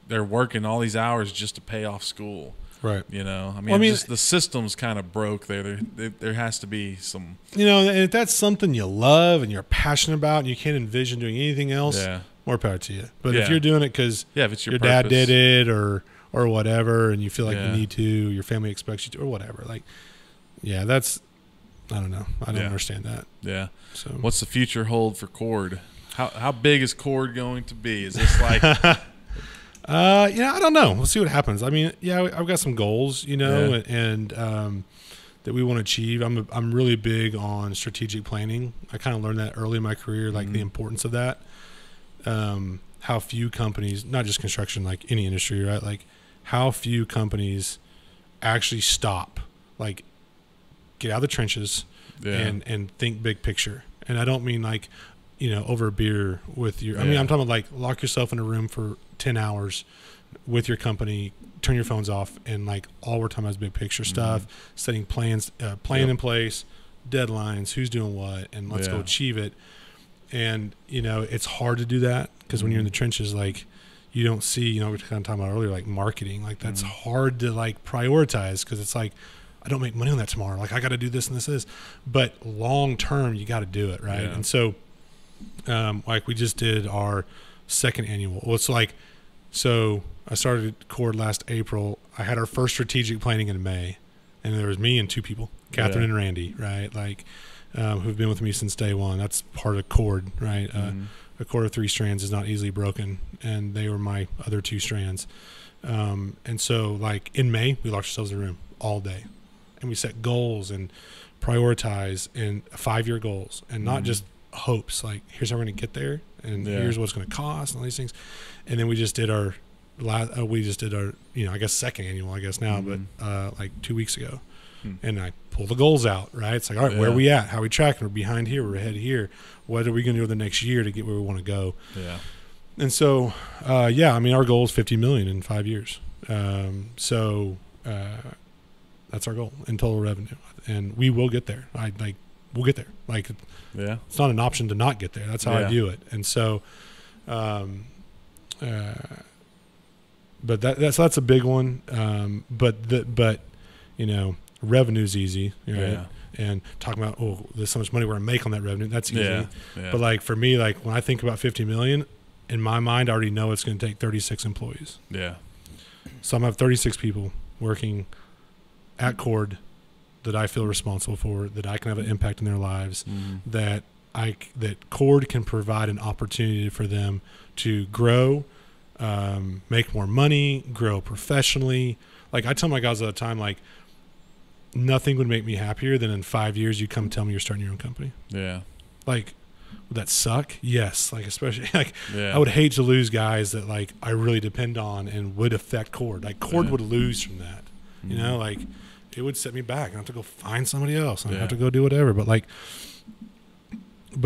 they're working all these hours just to pay off school, Right. You know, Well, I mean, just the system's kind of broke there. There has to be some. You know, and if that's something you love and you're passionate about and you can't envision doing anything else, more power to you. But if you're doing it because if it's your dad purpose. did it or whatever, and you feel like you need to, your family expects you to, or whatever, like, that's, I don't know. I don't understand that. Yeah. So what's the future hold for Cord? How big is Cord going to be? Is this like... I don't know. We'll see what happens. I mean, I've got some goals, and that we want to achieve. I'm really big on strategic planning. I kind of learned that early in my career, like the importance of that. How few companies, not just construction, like any industry, right? Like how few companies actually stop, like get out of the trenches and think big picture. And I don't mean like, over a beer with your, I mean, I'm talking about like lock yourself in a room for 10 hours with your company, turn your phones off, and like all we're talking about is big picture stuff, setting plans, plan in place, deadlines, who's doing what, and let's go achieve it. And, it's hard to do that because when you're in the trenches, like you don't see, we were kind of talking about earlier, like marketing, like that's hard to like prioritize because it's like, I don't make money on that tomorrow. Like I got to do this and this, but long term, you got to do it. Right. And so, like we just did our second annual. Well, it's like, so I started Cord last April. I had our first strategic planning in May, and there was me and two people, Catherine and Randy, right? Like, who've been with me since day one. That's part of Cord, right? A cord of 3 strands is not easily broken, and they were my other 2 strands. And so like in May, we locked ourselves in a room all day, and we set goals and prioritize and 5-year goals, and not just hopes, like here's how we're going to get there, and here's what's going to cost, and all these things. And then we just did our I guess second annual, I guess now, but like 2 weeks ago. And I pull the goals out, right? It's like, all right, where are we at? How are we tracking? We're behind here, we're ahead here. What are we going to do the next year to get where we want to go? Yeah. And so I mean, our goal is $50 million in 5 years. So that's our goal in total revenue, and we will get there. We'll get there. Like, it's not an option to not get there. That's how I view it. And so, but that's a big one. But revenue's easy, right? Yeah. And talking about, there's so much money we're gonna make on that revenue. That's easy. Yeah. But like for me, like when I think about 50 million, in my mind, I already know it's going to take 36 employees. Yeah. So I'm gonna have 36 people working at Cord that I feel responsible for, that I can have an impact in their lives, that Cord can provide an opportunity for them to grow, make more money, grow professionally. Like I tell my guys all the time, like nothing would make me happier than in 5 years you come tell me you're starting your own company. Yeah. Like, would that suck? Yes. Like especially like I would hate to lose guys that like I really depend on and would affect Cord. Like Cord would lose from that. Like it would set me back. I have to go find somebody else. I have to go do whatever. But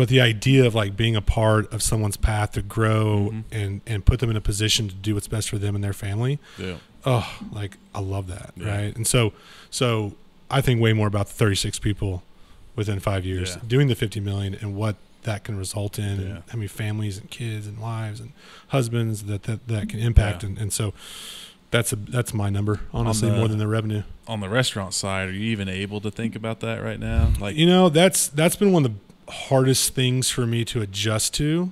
the idea of like being a part of someone's path to grow and put them in a position to do what's best for them and their family. Yeah. Oh, like I love that. Yeah. Right. And so I think way more about the 36 people within 5 years doing the 50 million and what that can result in, and how many families and kids and wives and husbands that can impact. And so that's my number, honestly, more than the revenue. On the restaurant side, are you even able to think about that right now? Like, that's been one of the hardest things for me to adjust to.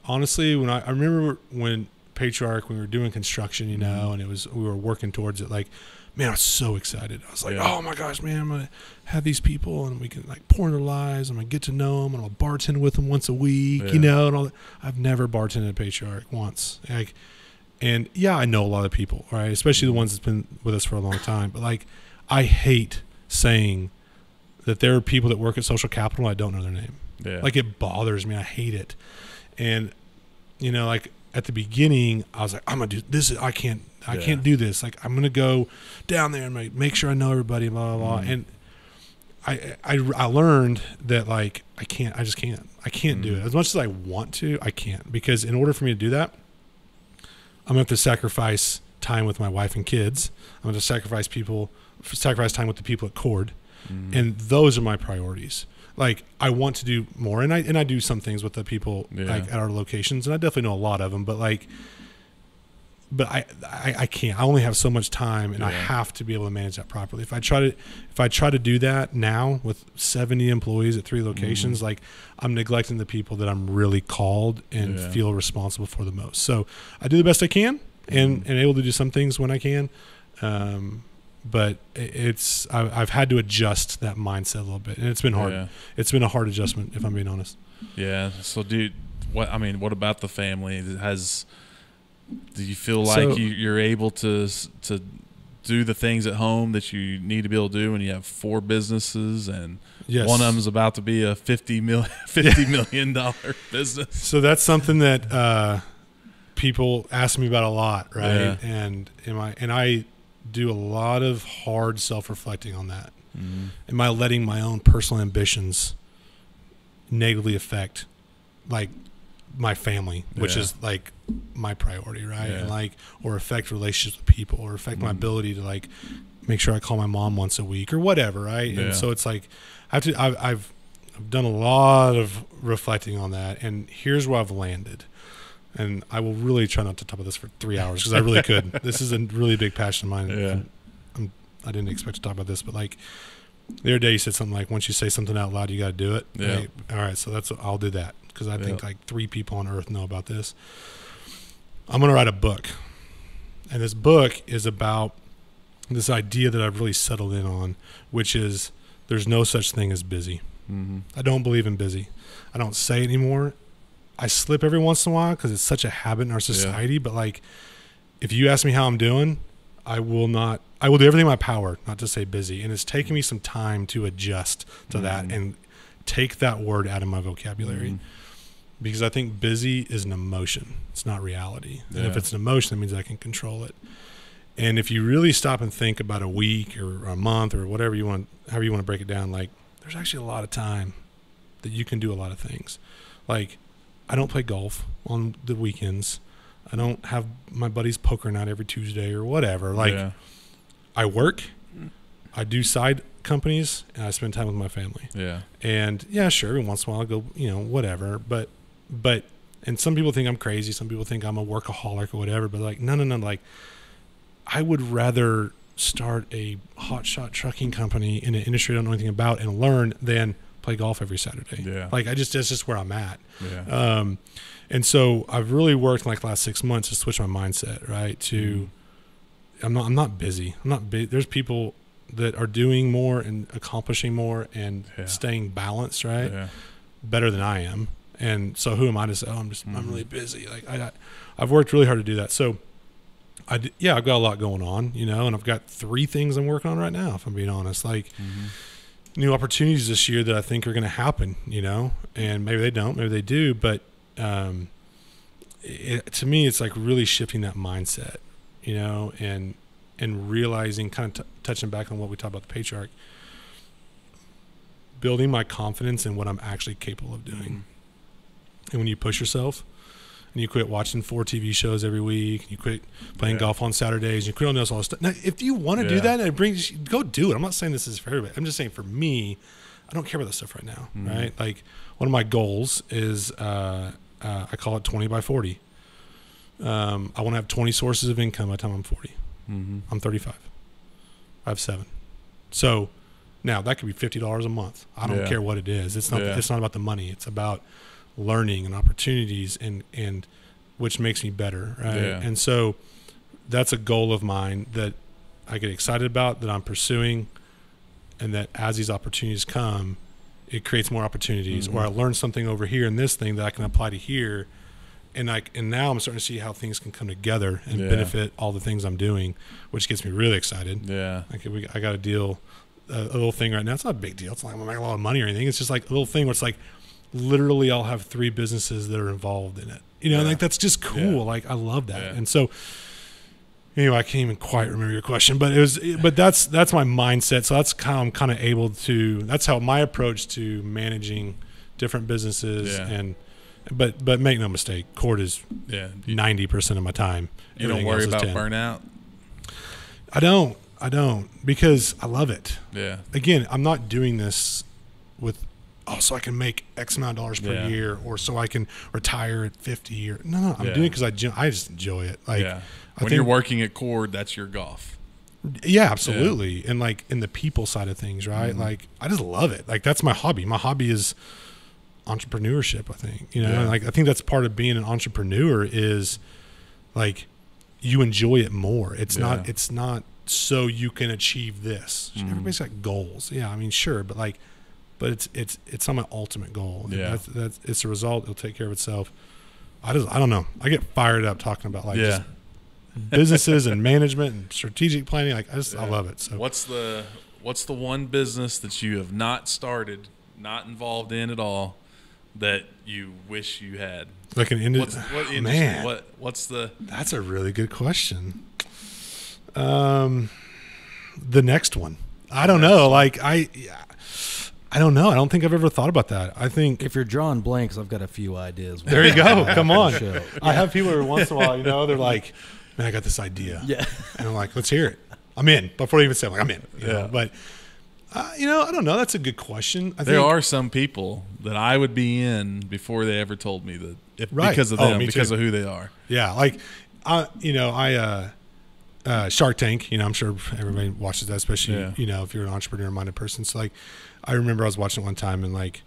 Honestly, when I remember when Patriarch, when we were doing construction, and we were working towards it, like, man, I was so excited. I was like, oh my gosh, man, I'm going to have these people and we can like pour in their lives. I'm going to get to know them and I'll bartend with them once a week, and all that. I've never bartended at Patriarch once. Like, and I know a lot of people, right? Especially the ones that's been with us for a long time. But like, I hate saying that there are people that work at Social Capital and I don't know their name. Yeah. Like it bothers me. I hate it. And, like at the beginning I was like, I'm going to do this. I can't do this. Like, I'm going to go down there and make sure I know everybody, blah, blah, blah. And I learned that like, I just can't do it. As much as I want to, I can't, because in order for me to do that, I'm going to have to sacrifice time with my wife and kids. I'm going to sacrifice time with the people at Cord. And those are my priorities. Like, I want to do more, and I do some things with the people like at our locations, and I definitely know a lot of them, but like, but I can't. I only have so much time, and I have to be able to manage that properly. If I try to do that now with 70 employees at 3 locations, like I'm neglecting the people that I'm really called and feel responsible for the most. So I do the best I can, and able to do some things when I can. But I've had to adjust that mindset a little bit, and it's been hard. Yeah. It's been a hard adjustment, if I'm being honest. Yeah. So, dude, what about the family? Do you feel like you're able to do the things at home that you need to be able to do when you have 4 businesses and one of them is about to be a $50 million business? So that's something that people ask me about a lot, right? Yeah. And I do a lot of hard self-reflecting on that. Mm-hmm. Am I letting my own personal ambitions negatively affect like my family, which is like my priority, right? And like, or affect relationships with people, or affect my ability to like make sure I call my mom once a week or whatever, right? Yeah. And so it's like I've done a lot of reflecting on that, and here's where I've landed. And I will really try not to talk about this for 3 hours because I really could. This is a really big passion of mine. Yeah. I didn't expect to talk about this, but like the other day you said something like, once you say something out loud, you got to do it. Yeah. Right? All right. So I'll do that because I think like 3 people on earth know about this. I'm going to write a book. And this book is about this idea that I've really settled in on, which is there's no such thing as busy. Mm-hmm. I don't believe in busy. I don't say it anymore. I slip every once in a while because it's such a habit in our society. Yeah. But like, if you ask me how I'm doing, I will do everything in my power not to say busy. And it's taken me some time to adjust to that and take that word out of my vocabulary because I think busy is an emotion. It's not reality. Yeah. And if it's an emotion, that means I can control it. And if you really stop and think about a week or a month or whatever however you want to break it down, like there's actually a lot of time that you can do a lot of things. Like, I don't play golf on the weekends. I don't have my buddies poker night every Tuesday or whatever. Like, I work, I do side companies, and I spend time with my family. Yeah. And sure, every once in a while I go, whatever. But, and some people think I'm crazy. Some people think I'm a workaholic or whatever. But like, no. Like, I would rather start a hotshot trucking company in an industry I don't know anything about and learn than play golf every Saturday. Yeah. Like that's just where I'm at. Yeah. And so I've really worked in like the last 6 months to switch my mindset, right? To I'm not busy. There's people that are doing more and accomplishing more and staying balanced, right? Yeah. Better than I am. And so who am I to say, I'm really busy. Like I've worked really hard to do that. So I've got a lot going on, and I've got 3 things I'm working on right now, if I'm being honest. Like new opportunities this year that I think are going to happen, and maybe they don't, maybe they do. But to me, it's like really shifting that mindset, and realizing, kind of touching back on what we talked about the Patriarch, building my confidence in what I'm actually capable of doing. And when you push yourself and you quit watching 4 TV shows every week, you quit playing golf on Saturdays, you quit on all this stuff. Now, if you want to do that, go do it. I'm not saying this is for everybody. I'm just saying for me, I don't care about this stuff right now, right? Like one of my goals is I call it 20 by 40. I want to have 20 sources of income by the time I'm 40. I'm 35. I have 7. So now that could be $50 a month. I don't care what it is. It's not about the money. It's about learning and opportunities and which makes me better, right? And so that's a goal of mine that I get excited about, that I'm pursuing, and that as these opportunities come, it creates more opportunities, or I learn something over here in this thing that I can apply to here, and now I'm starting to see how things can come together and benefit all the things I'm doing, which gets me really excited. I got a deal, a little thing right now. It's not a big deal. It's not like I'm making a lot of money or anything. It's just like a little thing where it's like literally I'll have 3 businesses that are involved in it. Like that's just cool. Like I love that. And so anyway, I can't even quite remember your question, but that's my mindset. So that's how I'm kind of able to, that's how my approach to managing different businesses but make no mistake, court is 90% of my time. You don't worry about burnout? I don't because I love it. Yeah. Again, I'm not doing this with oh, so I can make X amount of dollars per year, or so I can retire at 50 or no, I'm doing it because I just enjoy it. Like, when you're working at Cord, that's your golf. Yeah, absolutely. And like in the people side of things, right? Like I just love it. Like that's my hobby. My hobby is entrepreneurship, I think. You know, and like I think that's part of being an entrepreneur is like you enjoy it more. It's not so you can achieve this. Everybody's got goals. Yeah, I mean, sure, but it's not my ultimate goal. Yeah. That's it's a result. It'll take care of itself. I don't know. I get fired up talking about like just businesses and management and strategic planning. Like I love it. So what's the one business that you have not started, not involved in at all, that you wish you had? Like an industry? What industry? Man, what's the? That's a really good question. The next one. I don't know. Like I don't know. I don't think I've ever thought about that. I think if you're drawing blanks, I've got a few ideas. There you go. Come on. I have people every once in a while, you know, they're like, man, I got this idea. Yeah. And I'm like, let's hear it. I'm in. Before I even say it, I'm like, I'm in. You know? But, you know, I don't know. That's a good question. There are some people that I would be in before they ever told me that because of them, because of who they are. Yeah. Like, you know, Shark Tank, you know, I'm sure everybody watches that, especially, you know, if you're an entrepreneur-minded person. So, like, I remember I was watching it one time and, like,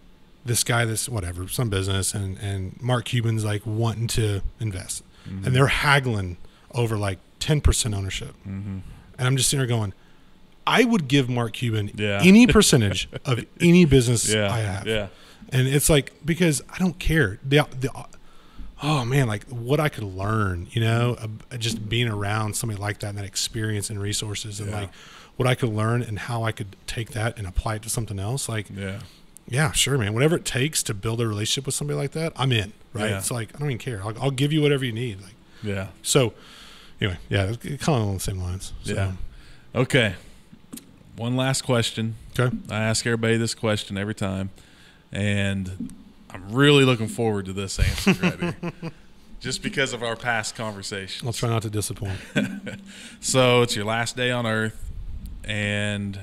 this guy, some business, and Mark Cuban's, like, wanting to invest. And they're haggling over, like, 10% ownership. And I'm just sitting there going, I would give Mark Cuban any percentage of any business I have. Yeah. And it's like, because I don't care. Oh man, like what I could learn, you know, just being around somebody like that and that experience and resources and like what I could learn and how I could take that and apply it to something else. Like, yeah, sure, man. Whatever it takes to build a relationship with somebody like that, I'm in, right? It's like, I don't even care. I'll give you whatever you need. Like, So anyway, it's kind of along the same lines. So. Okay. One last question. Okay. I ask everybody this question every time, and I'm really looking forward to this answer right here, just because of our past conversation. I'll try not to disappoint. So it's your last day on Earth, and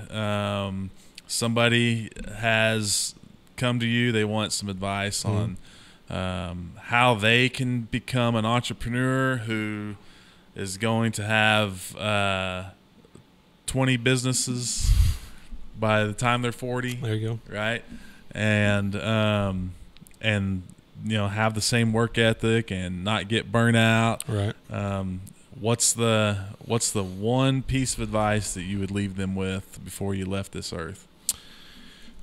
somebody has come to you. They want some advice on how they can become an entrepreneur who is going to have 20 businesses by the time they're 40. There you go. Right. And you know, have the same work ethic and not get burnt out. Right. What's the one piece of advice that you would leave them with before you left this earth?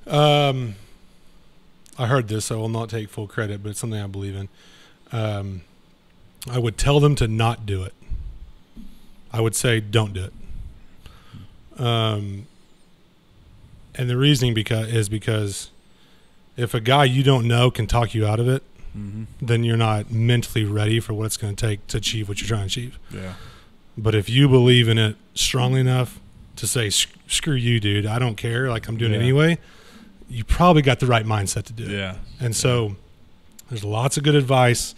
I heard this. I will not take full credit, but it's something I believe in. I would tell them to not do it. I would say, don't do it. And the reasoning is because if a guy you don't know can talk you out of it, then you're not mentally ready for what it's going to take to achieve what you're trying to achieve. Yeah. But if you believe in it strongly enough to say, screw you, dude, I don't care, like I'm doing it anyway, you probably got the right mindset to do it. Yeah. And so there's lots of good advice.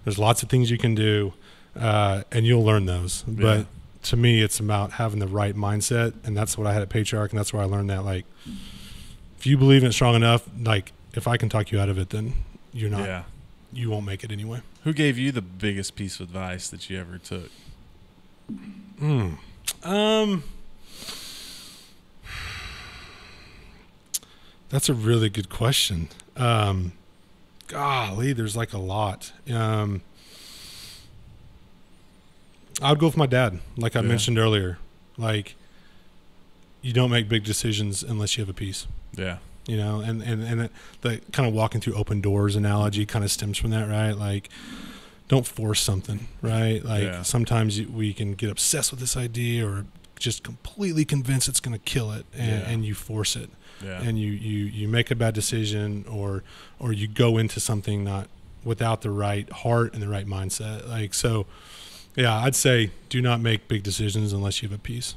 There's lots of things you can do, and you'll learn those. Yeah. But to me, it's about having the right mindset, and that's what I had at Patriarch, and that's where I learned that, like, if you believe in it strong enough, like, if I can talk you out of it, then you're not, you won't make it anyway. Who gave you the biggest piece of advice that you ever took? That's a really good question. Golly, there's like a lot. I would go with my dad, like I mentioned earlier. Like, you don't make big decisions unless you have a peace. Yeah. You know, and the kind of walking through open doors analogy kind of stems from that, right? Like, don't force something, right? Like, sometimes we can get obsessed with this idea or just completely convinced it's going to kill it, and you force it. Yeah. And you make a bad decision or you go into something not without the right heart and the right mindset. Like, so, yeah, I'd say do not make big decisions unless you have a peace.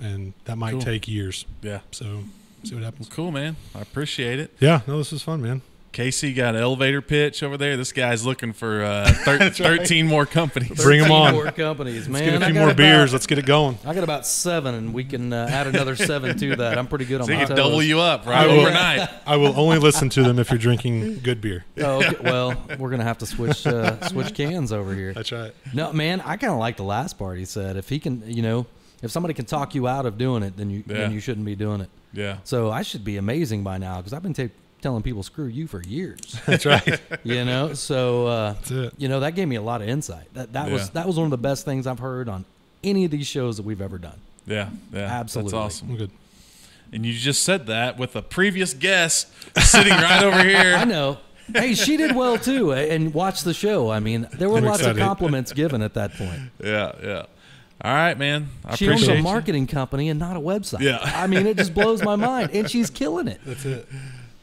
And that might take years. Yeah. So see what happens. Well, cool, man. I appreciate it. Yeah. No, this was fun, man. Casey got an elevator pitch over there. This guy's looking for 13 more companies. Bring 'em on. More companies, man. Let's get a few more beers. Let's get it going. I got about 7, and we can add another 7 to that. I'm pretty good on So my he can toes. double you up right overnight. I will only listen to them if you're drinking good beer. Oh, okay. Well, we're gonna have to switch cans over here. That's right. No, man, I kind of like the last part. He said, if he can, if somebody can talk you out of doing it, then you shouldn't be doing it. Yeah. So I should be amazing by now because I've been telling people screw you for years. That's right. So That's it. that gave me a lot of insight. That was one of the best things I've heard on any of these shows that we've ever done. Yeah. Absolutely. That's awesome. I'm good. And you just said that with a previous guest sitting right over here. I know. Hey, she did well too, and watch the show. I mean, there were lots of compliments given at that point. Yeah. All right, man. She owns a marketing company and not a website. Yeah. I mean, it just blows my mind, and she's killing it. That's it.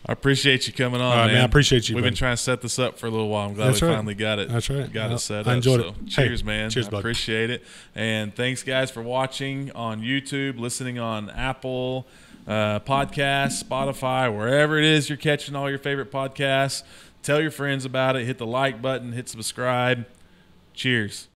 I appreciate you coming on, man. I appreciate you. We've buddy. been trying to set this up for a little while. I'm glad That's we right. finally got it. That's right. Got it set up. I enjoyed so it. Cheers, Hey, man. cheers, I bud. appreciate it. And thanks, guys, for watching on YouTube, listening on Apple Podcasts, Spotify, wherever it is you're catching all your favorite podcasts. Tell your friends about it. Hit the like button. Hit subscribe. Cheers.